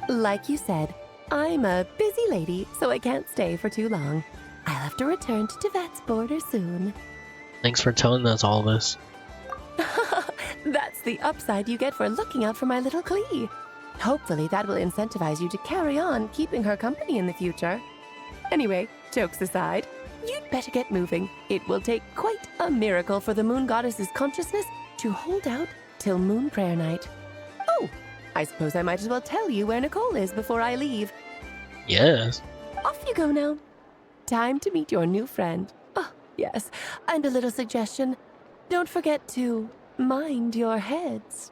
Like you said, I'm a busy lady, so I can't stay for too long. I'll have to return to Tevat's border soon. Thanks for telling us all this. That's the upside you get for looking out for my little Klee. Hopefully that will incentivize you to carry on keeping her company in the future. Anyway, jokes aside, you'd better get moving. It will take quite a miracle for the Moon Goddess's consciousness to hold out till Moon Prayer Night. Oh, I suppose I might as well tell you where Nicole is before I leave. Yes. Off you go now. Time to meet your new friend. Oh, yes, and a little suggestion. Don't forget to mind your heads.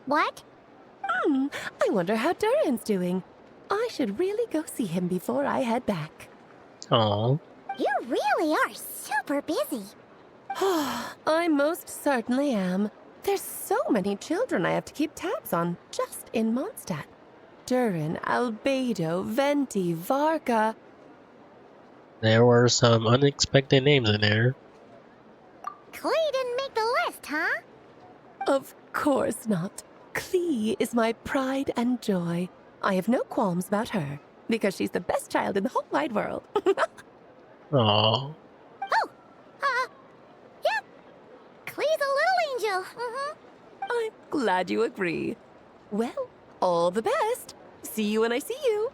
What? I wonder how Durin's doing. I should really go see him before I head back. Aww. You really are super busy. I most certainly am. There's so many children I have to keep tabs on just in Mondstadt. Durin, Albedo, Venti, Varka. There were some unexpected names in there. Klee didn't make the list, huh? Of course not. Klee is my pride and joy. I have no qualms about her, because she's the best child in the whole wide world. Aww. Yep. Klee's a little angel. I'm glad you agree. Well, all the best. See you when I see you.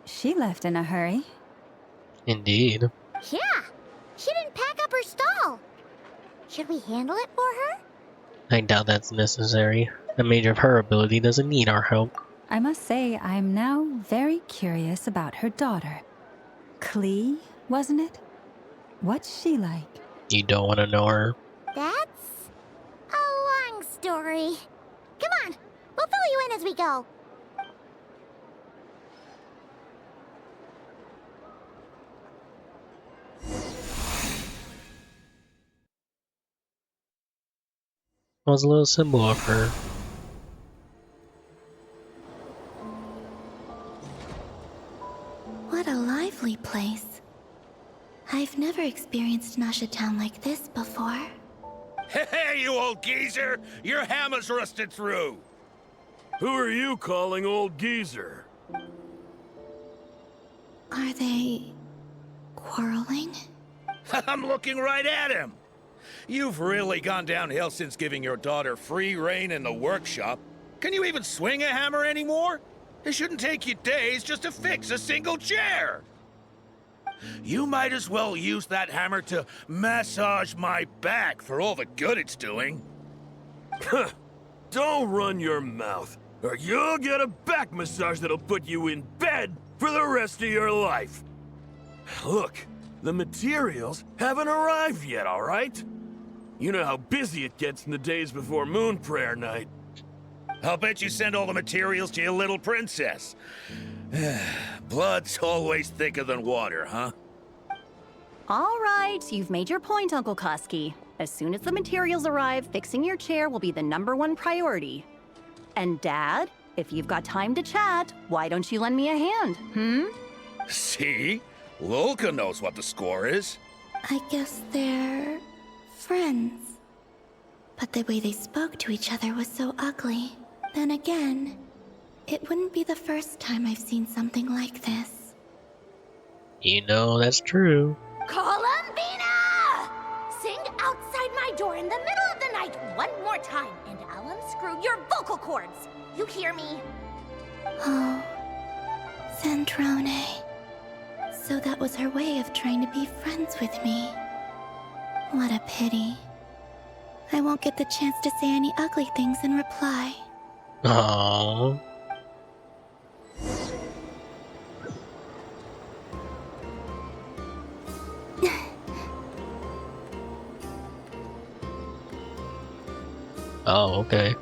She left in a hurry. Indeed. Yeah. She didn't pack up her stall. Should we handle it for her? I doubt that's necessary. A mage of her ability doesn't need our help. I must say, I'm now very curious about her daughter. Klee, wasn't it? What's she like? You don't want to know her. That's a long story. Come on, we'll fill you in as we go. Was a little symbol of her. What a lively place. I've never experienced Nasha Town like this before. Hey, you old geezer! Your hammer's rusted through! Who are you calling old geezer? Are they quarreling? I'm looking right at him! You've really gone downhill since giving your daughter free rein in the workshop. Can you even swing a hammer anymore? It shouldn't take you days just to fix a single chair! You might as well use that hammer to massage my back for all the good it's doing. Don't run your mouth, or you'll get a back massage that'll put you in bed for the rest of your life. Look, the materials haven't arrived yet, all right? You know how busy it gets in the days before Moon Prayer Night. I'll bet you send all the materials to your little princess. Blood's always thicker than water, huh? All right, you've made your point, Uncle Kusky. As soon as the materials arrive, fixing your chair will be the #1 priority. And Dad, if you've got time to chat, why don't you lend me a hand, See? Lolka knows what the score is. I guess they're friends. But the way they spoke to each other was so ugly. Then again, it wouldn't be the first time I've seen something like this. You know, that's true. Columbina! Sing outside my door in the middle of the night one more time, and I'll unscrew your vocal cords. You hear me? Oh, Zandrone. So that was her way of trying to be friends with me. What a pity. I won't get the chance to say any ugly things in reply. Aww. Oh, okay.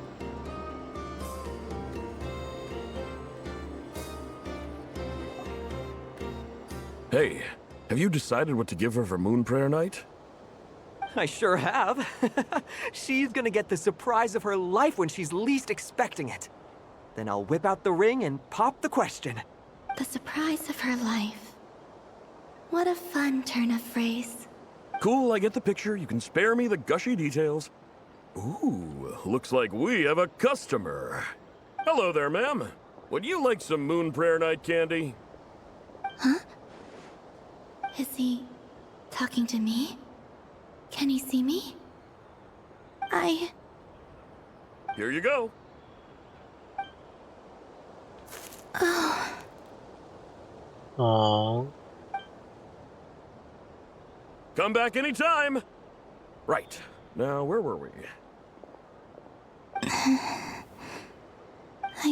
Hey, have you decided what to give her for Moon Prayer Night? I sure have. She's gonna get the surprise of her life when she's least expecting it. Then I'll whip out the ring and pop the question. The surprise of her life. What a fun turn of phrase. Cool, I get the picture. You can spare me the gushy details. Ooh, looks like we have a customer. Hello there, ma'am. Would you like some Moon Prayer Night candy? Huh? Is he talking to me? Can he see me? Here you go. Oh. Aww. Come back anytime. Right. Now, where were we? I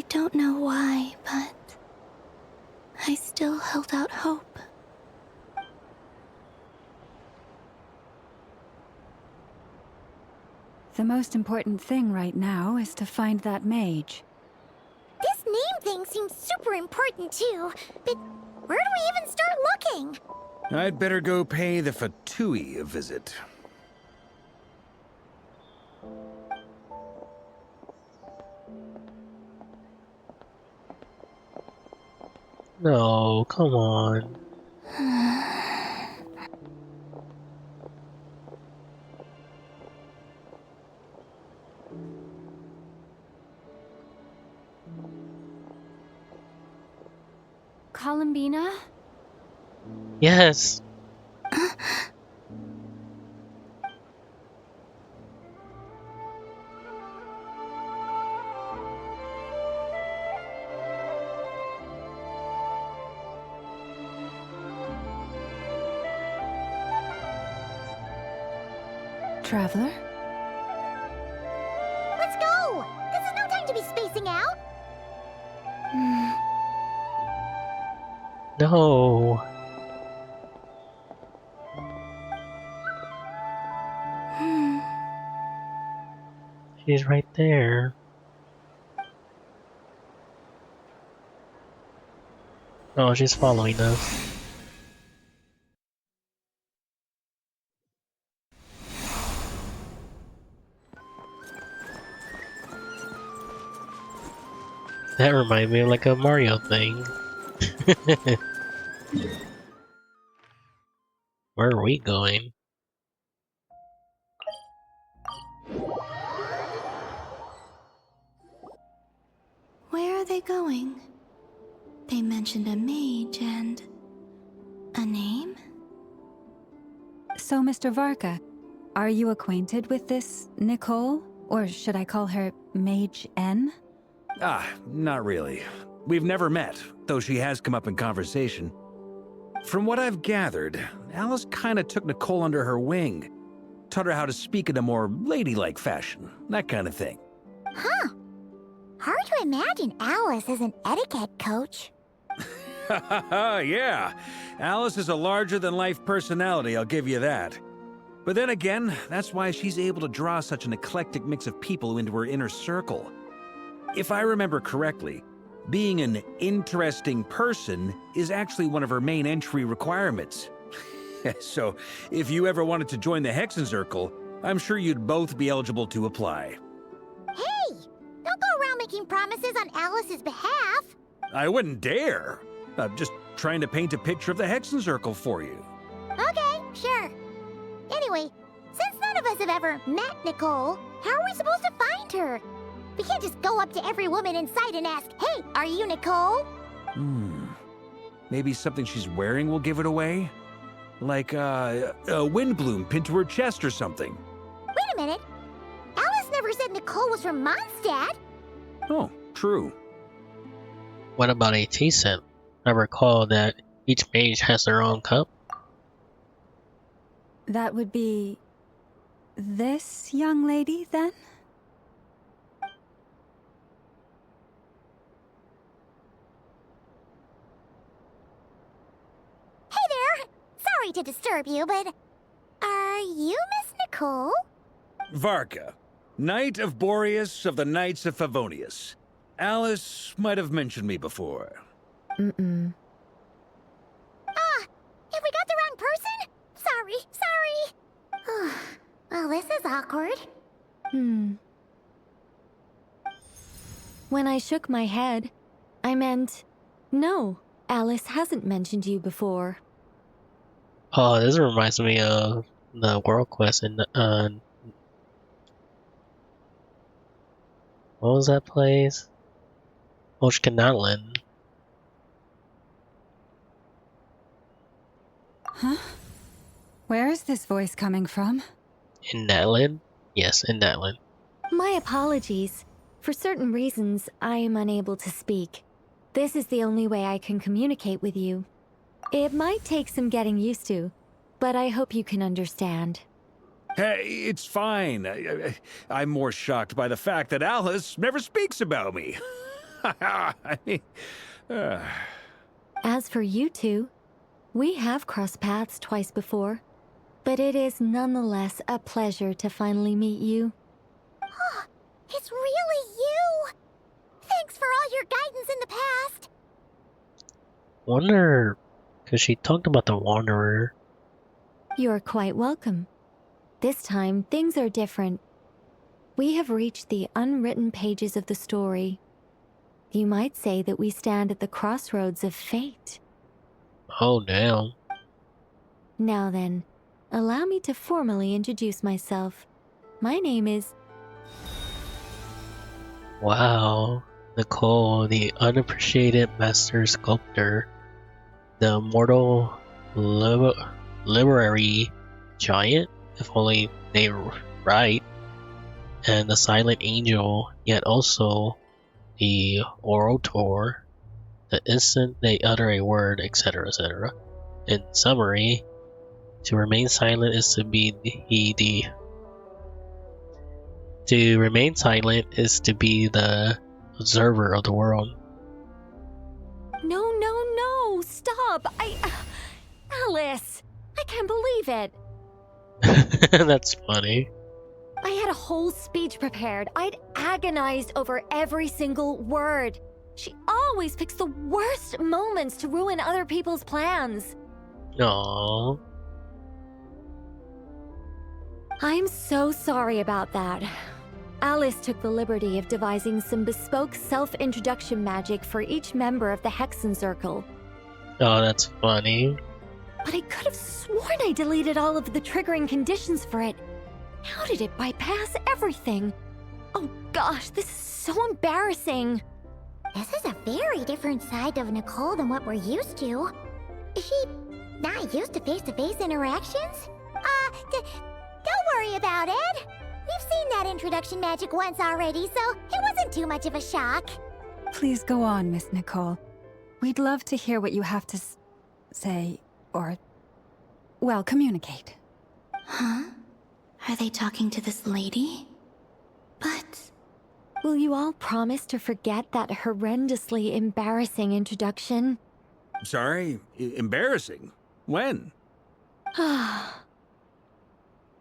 don't know why, but I still held out hope. The most important thing right now is to find that mage. This name thing seems super important too, but where do we even start looking? I'd better go pay the Fatui a visit. No, come on. Columbina? Yes. Traveler? Let's go! This is no time to be spacing out! No. She's right there. Oh, she's following us. That reminds me of like a Mario thing. Where are we going? Where are they going? They mentioned a mage and a name? So, Mr. Varka, are you acquainted with this Nicole? Or should I call her Mage N? Not really. We've never met, though she has come up in conversation. From what I've gathered, Alice kinda took Nicole under her wing. Taught her how to speak in a more ladylike fashion, that kind of thing. Huh. Hard to imagine Alice as an etiquette coach. Yeah, Alice is a larger-than-life personality, I'll give you that. But then again, that's why she's able to draw such an eclectic mix of people into her inner circle. If I remember correctly, being an interesting person is actually one of her main entry requirements. So, if you ever wanted to join the Hexenzirkel, I'm sure you'd both be eligible to apply. Hey! Don't go around making promises on Alice's behalf. I wouldn't dare. I'm just trying to paint a picture of the Hexenzirkel for you. Okay, sure. Anyway, since none of us have ever met Nicole, how are we supposed to find her? We can't just go up to every woman in sight and ask, "Hey, are you Nicole?" Maybe something she's wearing will give it away? Like, a windbloom pinned to her chest or something. Wait a minute. Alice never said Nicole was from Mondstadt. Oh, true. What about a tea set? I recall that each mage has their own cup. That would be this young lady, then? Hey there! Sorry to disturb you, but are you Miss Nicole? Varka, Knight of Boreas of the Knights of Favonius. Alice might have mentioned me before. Mm-mm. Have we got the wrong person? Sorry. awkward. When I shook my head, I meant, no, Alice hasn't mentioned you before. Oh, this reminds me of the World Quest in what was that place? Oshkanalan. Huh? Where is this voice coming from? In Natlan? Yes, in Natlan. My apologies. For certain reasons, I am unable to speak. This is the only way I can communicate with you. It might take some getting used to, but I hope you can understand. Hey, it's fine. I'm more shocked by the fact that Alice never speaks about me. I mean, As for you two, we have crossed paths twice before, but it is nonetheless a pleasure to finally meet you. It's really you! Thanks for all your guidance in the past! Wonder, because she talked about the Wanderer. You're quite welcome. This time, things are different. We have reached the unwritten pages of the story. You might say that we stand at the crossroads of fate. Oh, damn. Now then, allow me to formally introduce myself. My name is... Wow. Nicole, the unappreciated master sculptor. The immortal literary giant, if only they were right. And the silent angel, yet also the orator, the instant they utter a word, etc., etc. In summary, to remain silent is to be to remain silent is to be the observer of the world. No, no, no! Stop! Alice! I can't believe it! That's funny. I had a whole speech prepared. I'd agonized over every single word. She always picks the worst moments to ruin other people's plans. Aww. I'm so sorry about that. Alice took the liberty of devising some bespoke self-introduction magic for each member of the Hexen Circle. Oh, that's funny. But I could have sworn I deleted all of the triggering conditions for it. How did it bypass everything? Oh gosh, this is so embarrassing. This is a very different side of Nicole than what we're used to. Is she not used to face-to-face interactions? Don't worry about it. We've seen that introduction magic once already, so it wasn't too much of a shock. Please go on, Miss Nicole. We'd love to hear what you have to say, or, well, communicate. Huh? Are they talking to this lady? But... Will you all promise to forget that horrendously embarrassing introduction? sorry, embarrassing. When?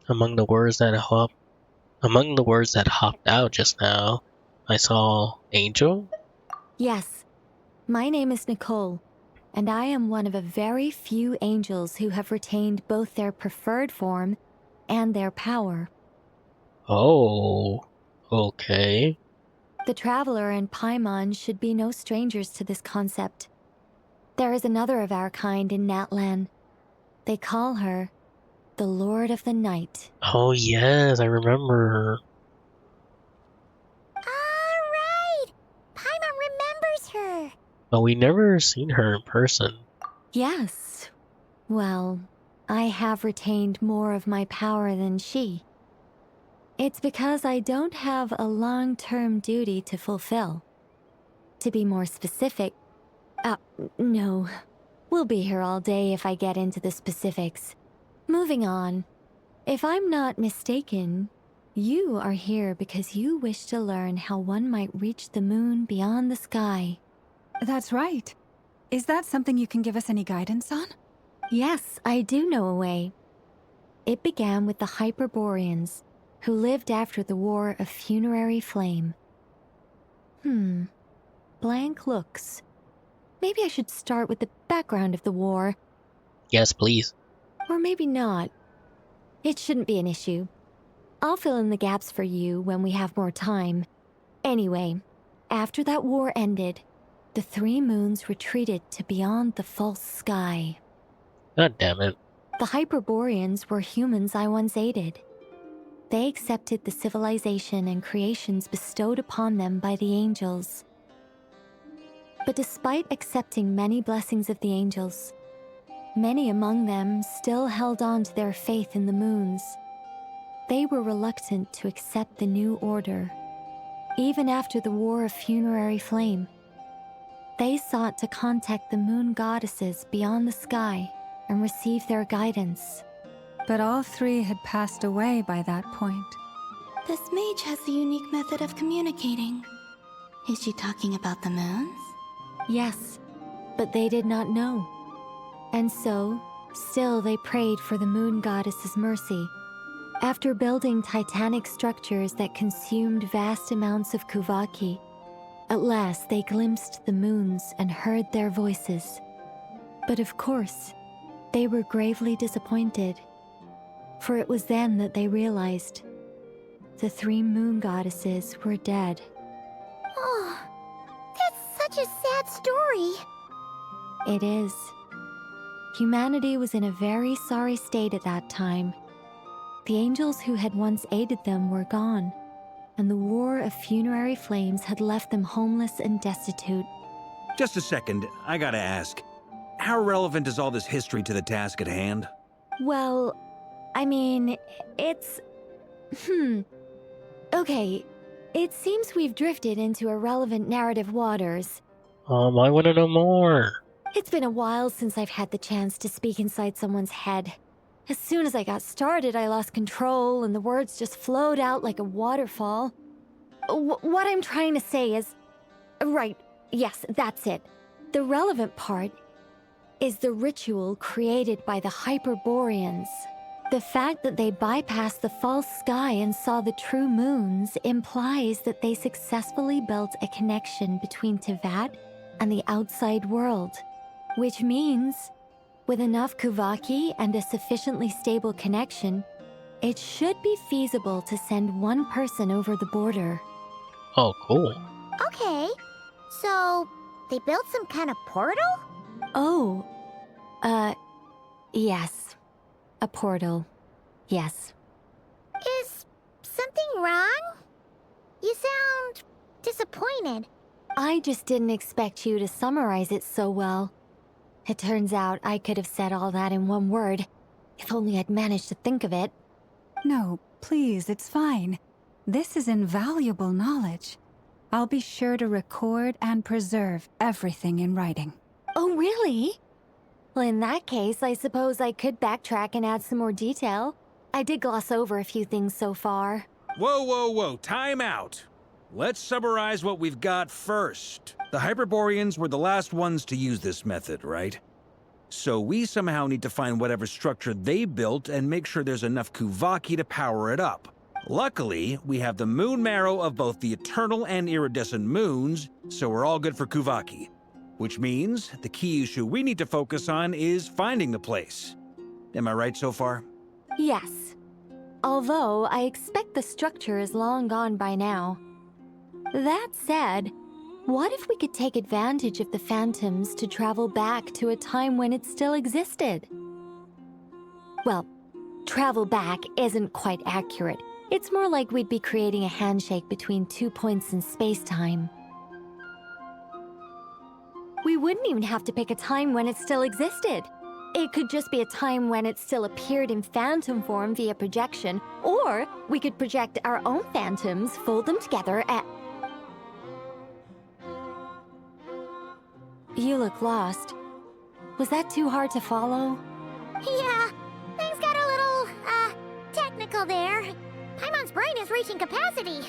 Among the words that hopped out just now, I saw Angel. Yes, my name is Nicole, and I am one of a very few angels who have retained both their preferred form and their power. Oh, okay. The Traveler and Paimon should be no strangers to this concept. There is another of our kind in Natlan. They call her the Lord of the Night. Oh yes, I remember her. Alright! Paimon remembers her! But we never seen her in person. Yes. Well, I have retained more of my power than she. It's because I don't have a long-term duty to fulfill. To be more specific... no. We'll be here all day if I get into the specifics. Moving on. If I'm not mistaken, you are here because you wish to learn how one might reach the moon beyond the sky. That's right. Is that something you can give us any guidance on? Yes, I do know a way. It began with the Hyperboreans, who lived after the War of Funerary Flame. Blank looks. Maybe I should start with the background of the war. Yes, please. Or maybe not. It shouldn't be an issue. I'll fill in the gaps for you when we have more time. Anyway, after that war ended, the 3 moons retreated to beyond the false sky. God damn it. The Hyperboreans were humans I once aided. They accepted the civilization and creations bestowed upon them by the angels. But despite accepting many blessings of the angels, many among them still held on to their faith in the moons. They were reluctant to accept the new order. Even after the War of Funerary Flame, they sought to contact the moon goddesses beyond the sky and receive their guidance. But all 3 had passed away by that point. This mage has a unique method of communicating. Is she talking about the moons? Yes, but they did not know. And so, still they prayed for the moon goddess's mercy. After building titanic structures that consumed vast amounts of Kuvaki, at last they glimpsed the moons and heard their voices. But of course, they were gravely disappointed, for it was then that they realized the 3 moon goddesses were dead. Oh, that's such a sad story. It is. Humanity was in a very sorry state at that time. The angels who had once aided them were gone, and the War of Funerary Flames had left them homeless and destitute. Just a second, I gotta ask. How relevant is all this history to the task at hand? Well, I mean, it's... Okay, it seems we've drifted into irrelevant narrative waters. I want to know more. It's been a while since I've had the chance to speak inside someone's head. As soon as I got started, I lost control and the words just flowed out like a waterfall. What I'm trying to say is... Right, yes, that's it. The relevant part is the ritual created by the Hyperboreans. The fact that they bypassed the false sky and saw the true moons implies that they successfully built a connection between Teyvat and the outside world. Which means, with enough Kuvaki and a sufficiently stable connection, it should be feasible to send one person over the border. Oh, cool. Okay, so they built some kind of portal? Oh, yes. A portal. Yes. Is something wrong? You sound disappointed. I just didn't expect you to summarize it so well. It turns out I could have said all that in one word, if only I'd managed to think of it. No, please, it's fine. This is invaluable knowledge. I'll be sure to record and preserve everything in writing. Oh, really? Well, in that case, I suppose I could backtrack and add some more detail. I did gloss over a few things so far. Whoa, time out. Let's summarize what we've got first. The Hyperboreans were the last ones to use this method, right? So we somehow need to find whatever structure they built and make sure there's enough Kuvaki to power it up. Luckily, we have the moon marrow of both the eternal and iridescent moons, so we're all good for Kuvaki. Which means the key issue we need to focus on is finding the place. Am I right so far? Yes. Although I expect the structure is long gone by now. That said, what if we could take advantage of the phantoms to travel back to a time when it still existed? Well, travel back isn't quite accurate. It's more like we'd be creating a handshake between 2 points in space-time. We wouldn't even have to pick a time when it still existed. It could just be a time when it still appeared in phantom form via projection, or we could project our own phantoms, fold them together, at... You look lost. Was that too hard to follow? Yeah, things got a little, technical there. Paimon's brain is reaching capacity.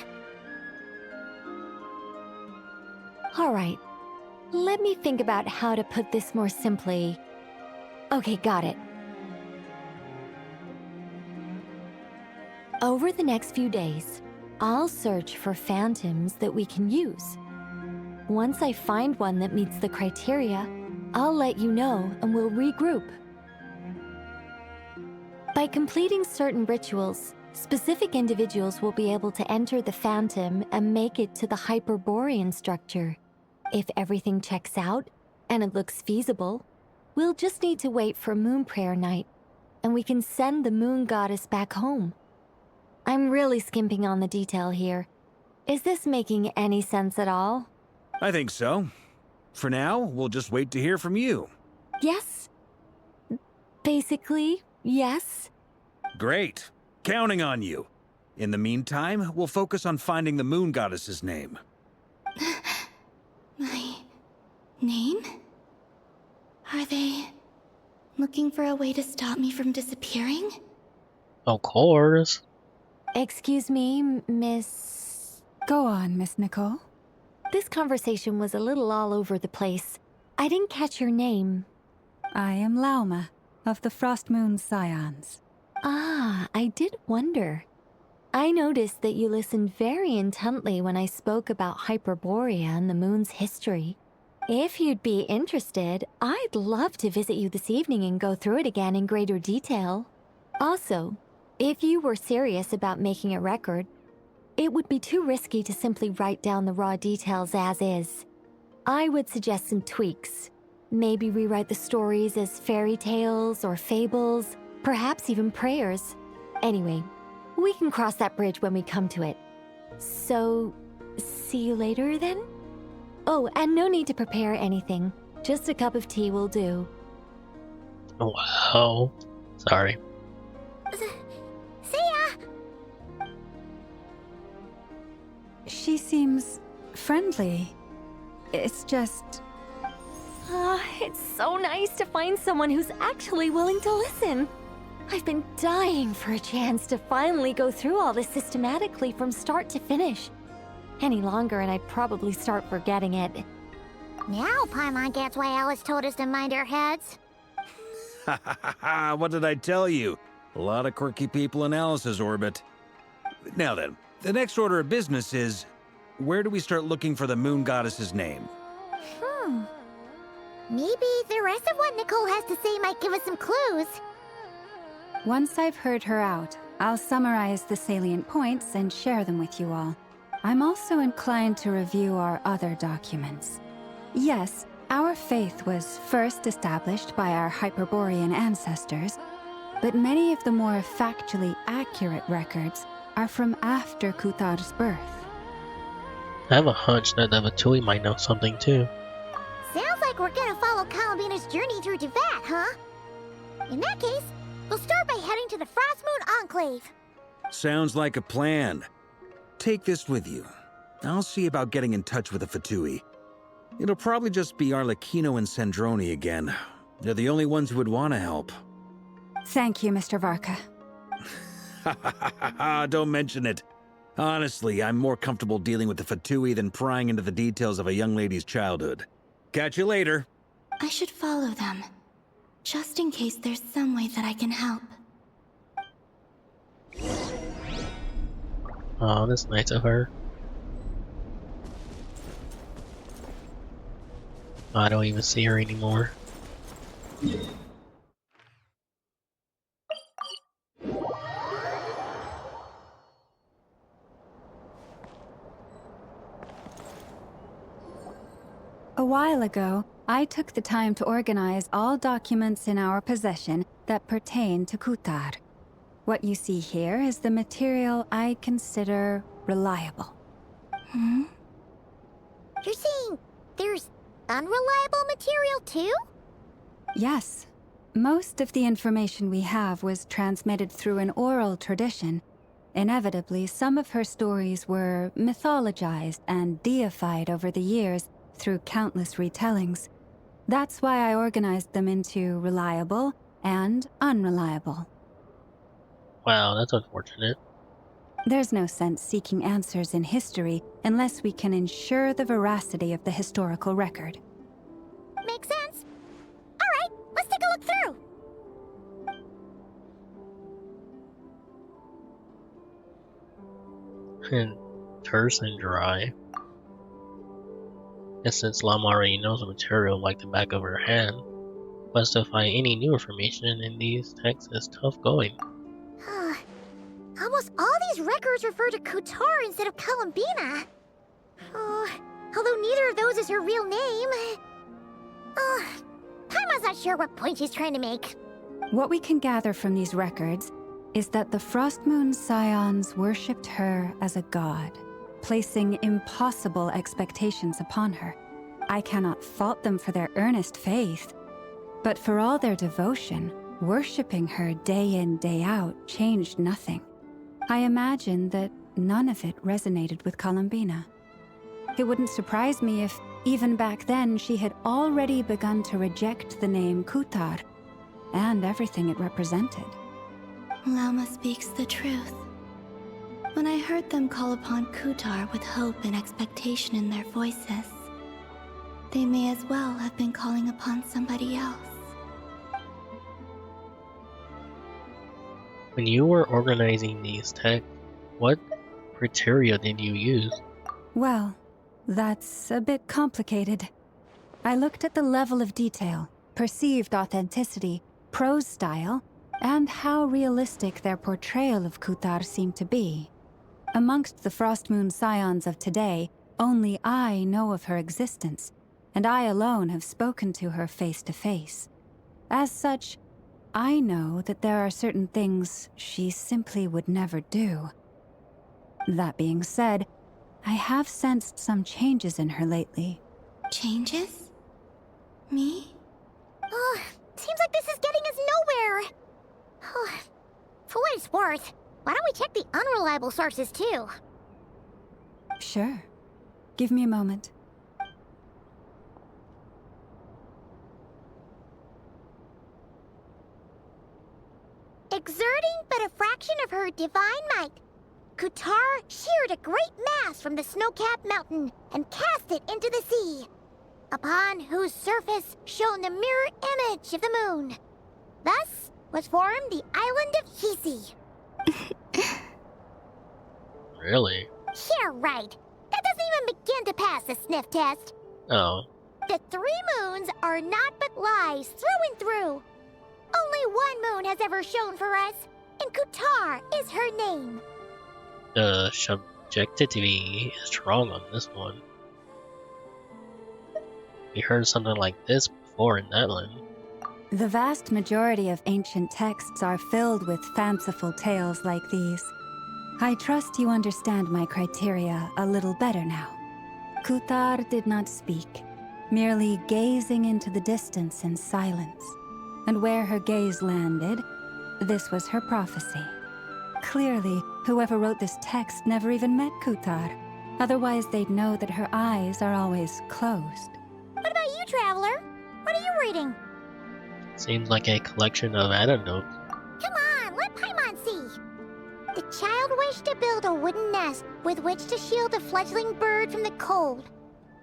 All right. Let me think about how to put this more simply. Okay, got it. Over the next few days, I'll search for phantoms that we can use. Once I find one that meets the criteria, I'll let you know and we'll regroup. By completing certain rituals, Specific individuals will be able to enter the Phantom and make it to the Hyperborean structure. If everything checks out, and it looks feasible, we'll just need to wait for Moon Prayer Night, and we can send the Moon Goddess back home. I'm really skimping on the detail here. Is this making any sense at all? I think so. For now, we'll just wait to hear from you. Yes. Basically, yes. Great. Counting on you. In the meantime, we'll focus on finding the Moon Goddess's name. My name? Are they looking for a way to stop me from disappearing? Of course. Excuse me, Miss... Go on, Miss Nicole. This conversation was a little all over the place. I didn't catch your name. I am Lauma, of the Frost Moon Scions. Ah, I did wonder. I noticed that you listened very intently when I spoke about Hyperborea and the moon's history. If you'd be interested, I'd love to visit you this evening and go through it again in greater detail. Also, if you were serious about making a record, it would be too risky to simply write down the raw details as is. I would suggest some tweaks. Maybe rewrite the stories as fairy tales or fables, perhaps even prayers. Anyway, we can cross that bridge when we come to it. So, see you later then? Oh, and no need to prepare anything. Just a cup of tea will do. Wow. Sorry. See ya! She seems friendly. It's just... It's so nice to find someone who's actually willing to listen. I've been dying for a chance to finally go through all this systematically from start to finish. Any longer and I'd probably start forgetting it. Now Paimon gets why Alice told us to mind our heads. Ha ha ha ha! What did I tell you? A lot of quirky people in Alice's orbit. Now then, the next order of business is... where do we start looking for the Moon Goddess's name? Maybe the rest of what Nicole has to say might give us some clues. Once I've heard her out, I'll summarize the salient points and share them with you all. I'm also inclined to review our other documents. Yes, our faith was first established by our Hyperborean ancestors, but many of the more factually accurate records are from after Kuthar's birth. I have a hunch that Navatui might know something too. Sounds like we're gonna follow Kalabina's journey through Teyvat, huh? In that case, we'll start by heading to the Frost Moon Enclave. Sounds like a plan. Take this with you. I'll see about getting in touch with the Fatui. It'll probably just be Arlecchino and Sandroni again. They're the only ones who would want to help. Thank you, Mr. Varka. Ha ha ha ha ha! Don't mention it. Honestly, I'm more comfortable dealing with the Fatui than prying into the details of a young lady's childhood. Catch you later. I should follow them, just in case there's some way that I can help. Oh, that's nice of her. I don't even see her anymore. A while ago, I took the time to organize all documents in our possession that pertain to Kuthar. What you see here is the material I consider reliable. You're saying there's unreliable material too? Yes. Most of the information we have was transmitted through an oral tradition. Inevitably, some of her stories were mythologized and deified over the years through countless retellings. That's why I organized them into reliable and unreliable. Wow, that's unfortunate. There's no sense seeking answers in history unless we can ensure the veracity of the historical record. Makes sense. Alright, let's take a look through. And terse and dry. And since Llama already knows the material like the back of her hand, but to find any new information in these texts is tough going. Almost all these records refer to Kutar instead of Columbina. Oh, although neither of those is her real name. Paimon's not sure what point she's trying to make. What we can gather from these records is that the Frostmoon Scions worshipped her as a god, placing impossible expectations upon her. I cannot fault them for their earnest faith, but for all their devotion, worshipping her day in, day out changed nothing. I imagine that none of it resonated with Columbina. It wouldn't surprise me if, even back then, she had already begun to reject the name Kutar and everything it represented. Lama speaks the truth. When I heard them call upon Kutar with hope and expectation in their voices, they may as well have been calling upon somebody else. When you were organizing these texts, what criteria did you use? Well, that's a bit complicated. I looked at the level of detail, perceived authenticity, prose style, and how realistic their portrayal of Kutar seemed to be. Amongst the Frostmoon Scions of today, only I know of her existence, and I alone have spoken to her face to face. As such, I know that there are certain things she simply would never do. That being said, I have sensed some changes in her lately. Changes? Me? Seems like this is getting us nowhere. For what it's worth, why don't we check the unreliable sources too? Sure. Give me a moment. Exerting but a fraction of her divine might, Kutar sheared a great mass from the snow-capped mountain and cast it into the sea, upon whose surface shone the mirror image of the moon. Thus was formed the island of Hisi. Really? Yeah, right. That doesn't even begin to pass the sniff test. Oh. The 3 moons are not but lies through and through. Only one moon has ever shone for us, and Kutar is her name. The subjectivity is wrong on this one. We heard something like this before in Natlan. The vast majority of ancient texts are filled with fanciful tales like these. I trust you understand my criteria a little better now. Kutar did not speak, merely gazing into the distance in silence. And where her gaze landed, this was her prophecy. Clearly, whoever wrote this text never even met Kutar. Otherwise, they'd know that her eyes are always closed. What about you, Traveler? What are you reading? Seems like a collection of anecdotes. Come on, let Paimon see. The child wished to build a wooden nest with which to shield the fledgling bird from the cold.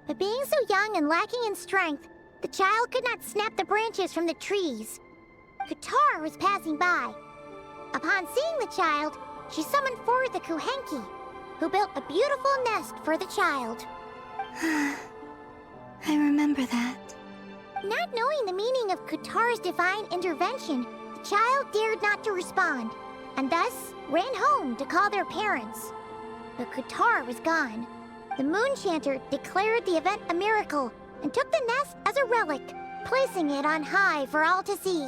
But being so young and lacking in strength, the child could not snap the branches from the trees. Kutar was passing by. Upon seeing the child, she summoned forth the Kuhenki, who built a beautiful nest for the child. I remember that. Not knowing the meaning of Kutar's divine intervention, the child dared not to respond, and thus ran home to call their parents. But Kutar was gone. The Moon Chanter declared the event a miracle and took the nest as a relic, placing it on high for all to see.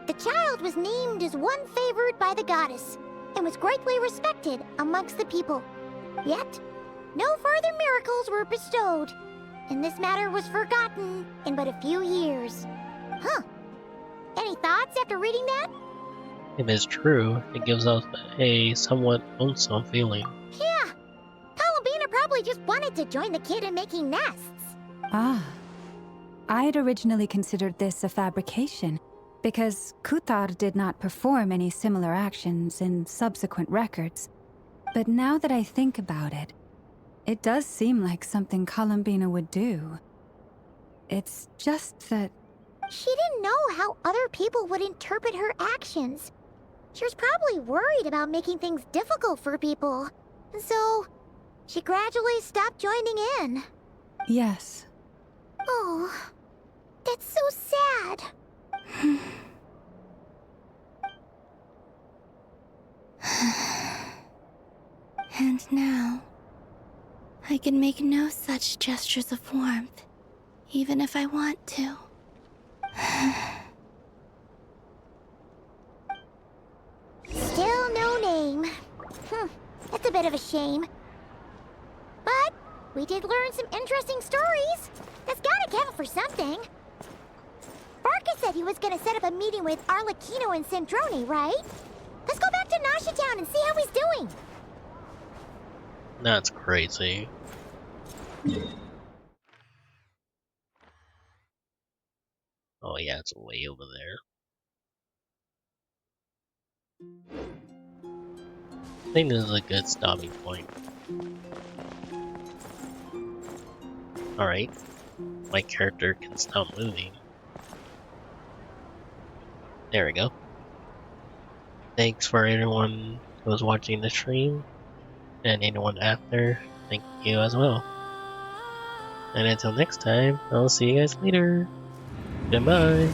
The child was named as one favored by the goddess, and was greatly respected amongst the people. Yet, no further miracles were bestowed, and this matter was forgotten in but a few years. Huh. Any thoughts after reading that? If it's true, it gives us a somewhat lonesome feeling. Yeah. Columbina probably just wanted to join the kid in making nests. Ah. I'd originally considered this a fabrication, because Kutar did not perform any similar actions in subsequent records. But now that I think about it, it does seem like something Columbina would do. It's just that... She didn't know how other people would interpret her actions. She was probably worried about making things difficult for people. And so, she gradually stopped joining in. Yes. Oh, that's so sad. And now, I can make no such gestures of warmth, even if I want to. Still no name. That's a bit of a shame. But we did learn some interesting stories. That's gotta count for something. Barca said he was gonna set up a meeting with Arlecchino and Centrone, right? Let's go back to Nasha Town and see how he's doing. That's crazy. Oh yeah, it's way over there. I think this is a good stopping point. Alright, my character can stop moving. There we go. Thanks for anyone who was watching the stream, and anyone after, thank you as well. And until next time, I'll see you guys later. Goodbye.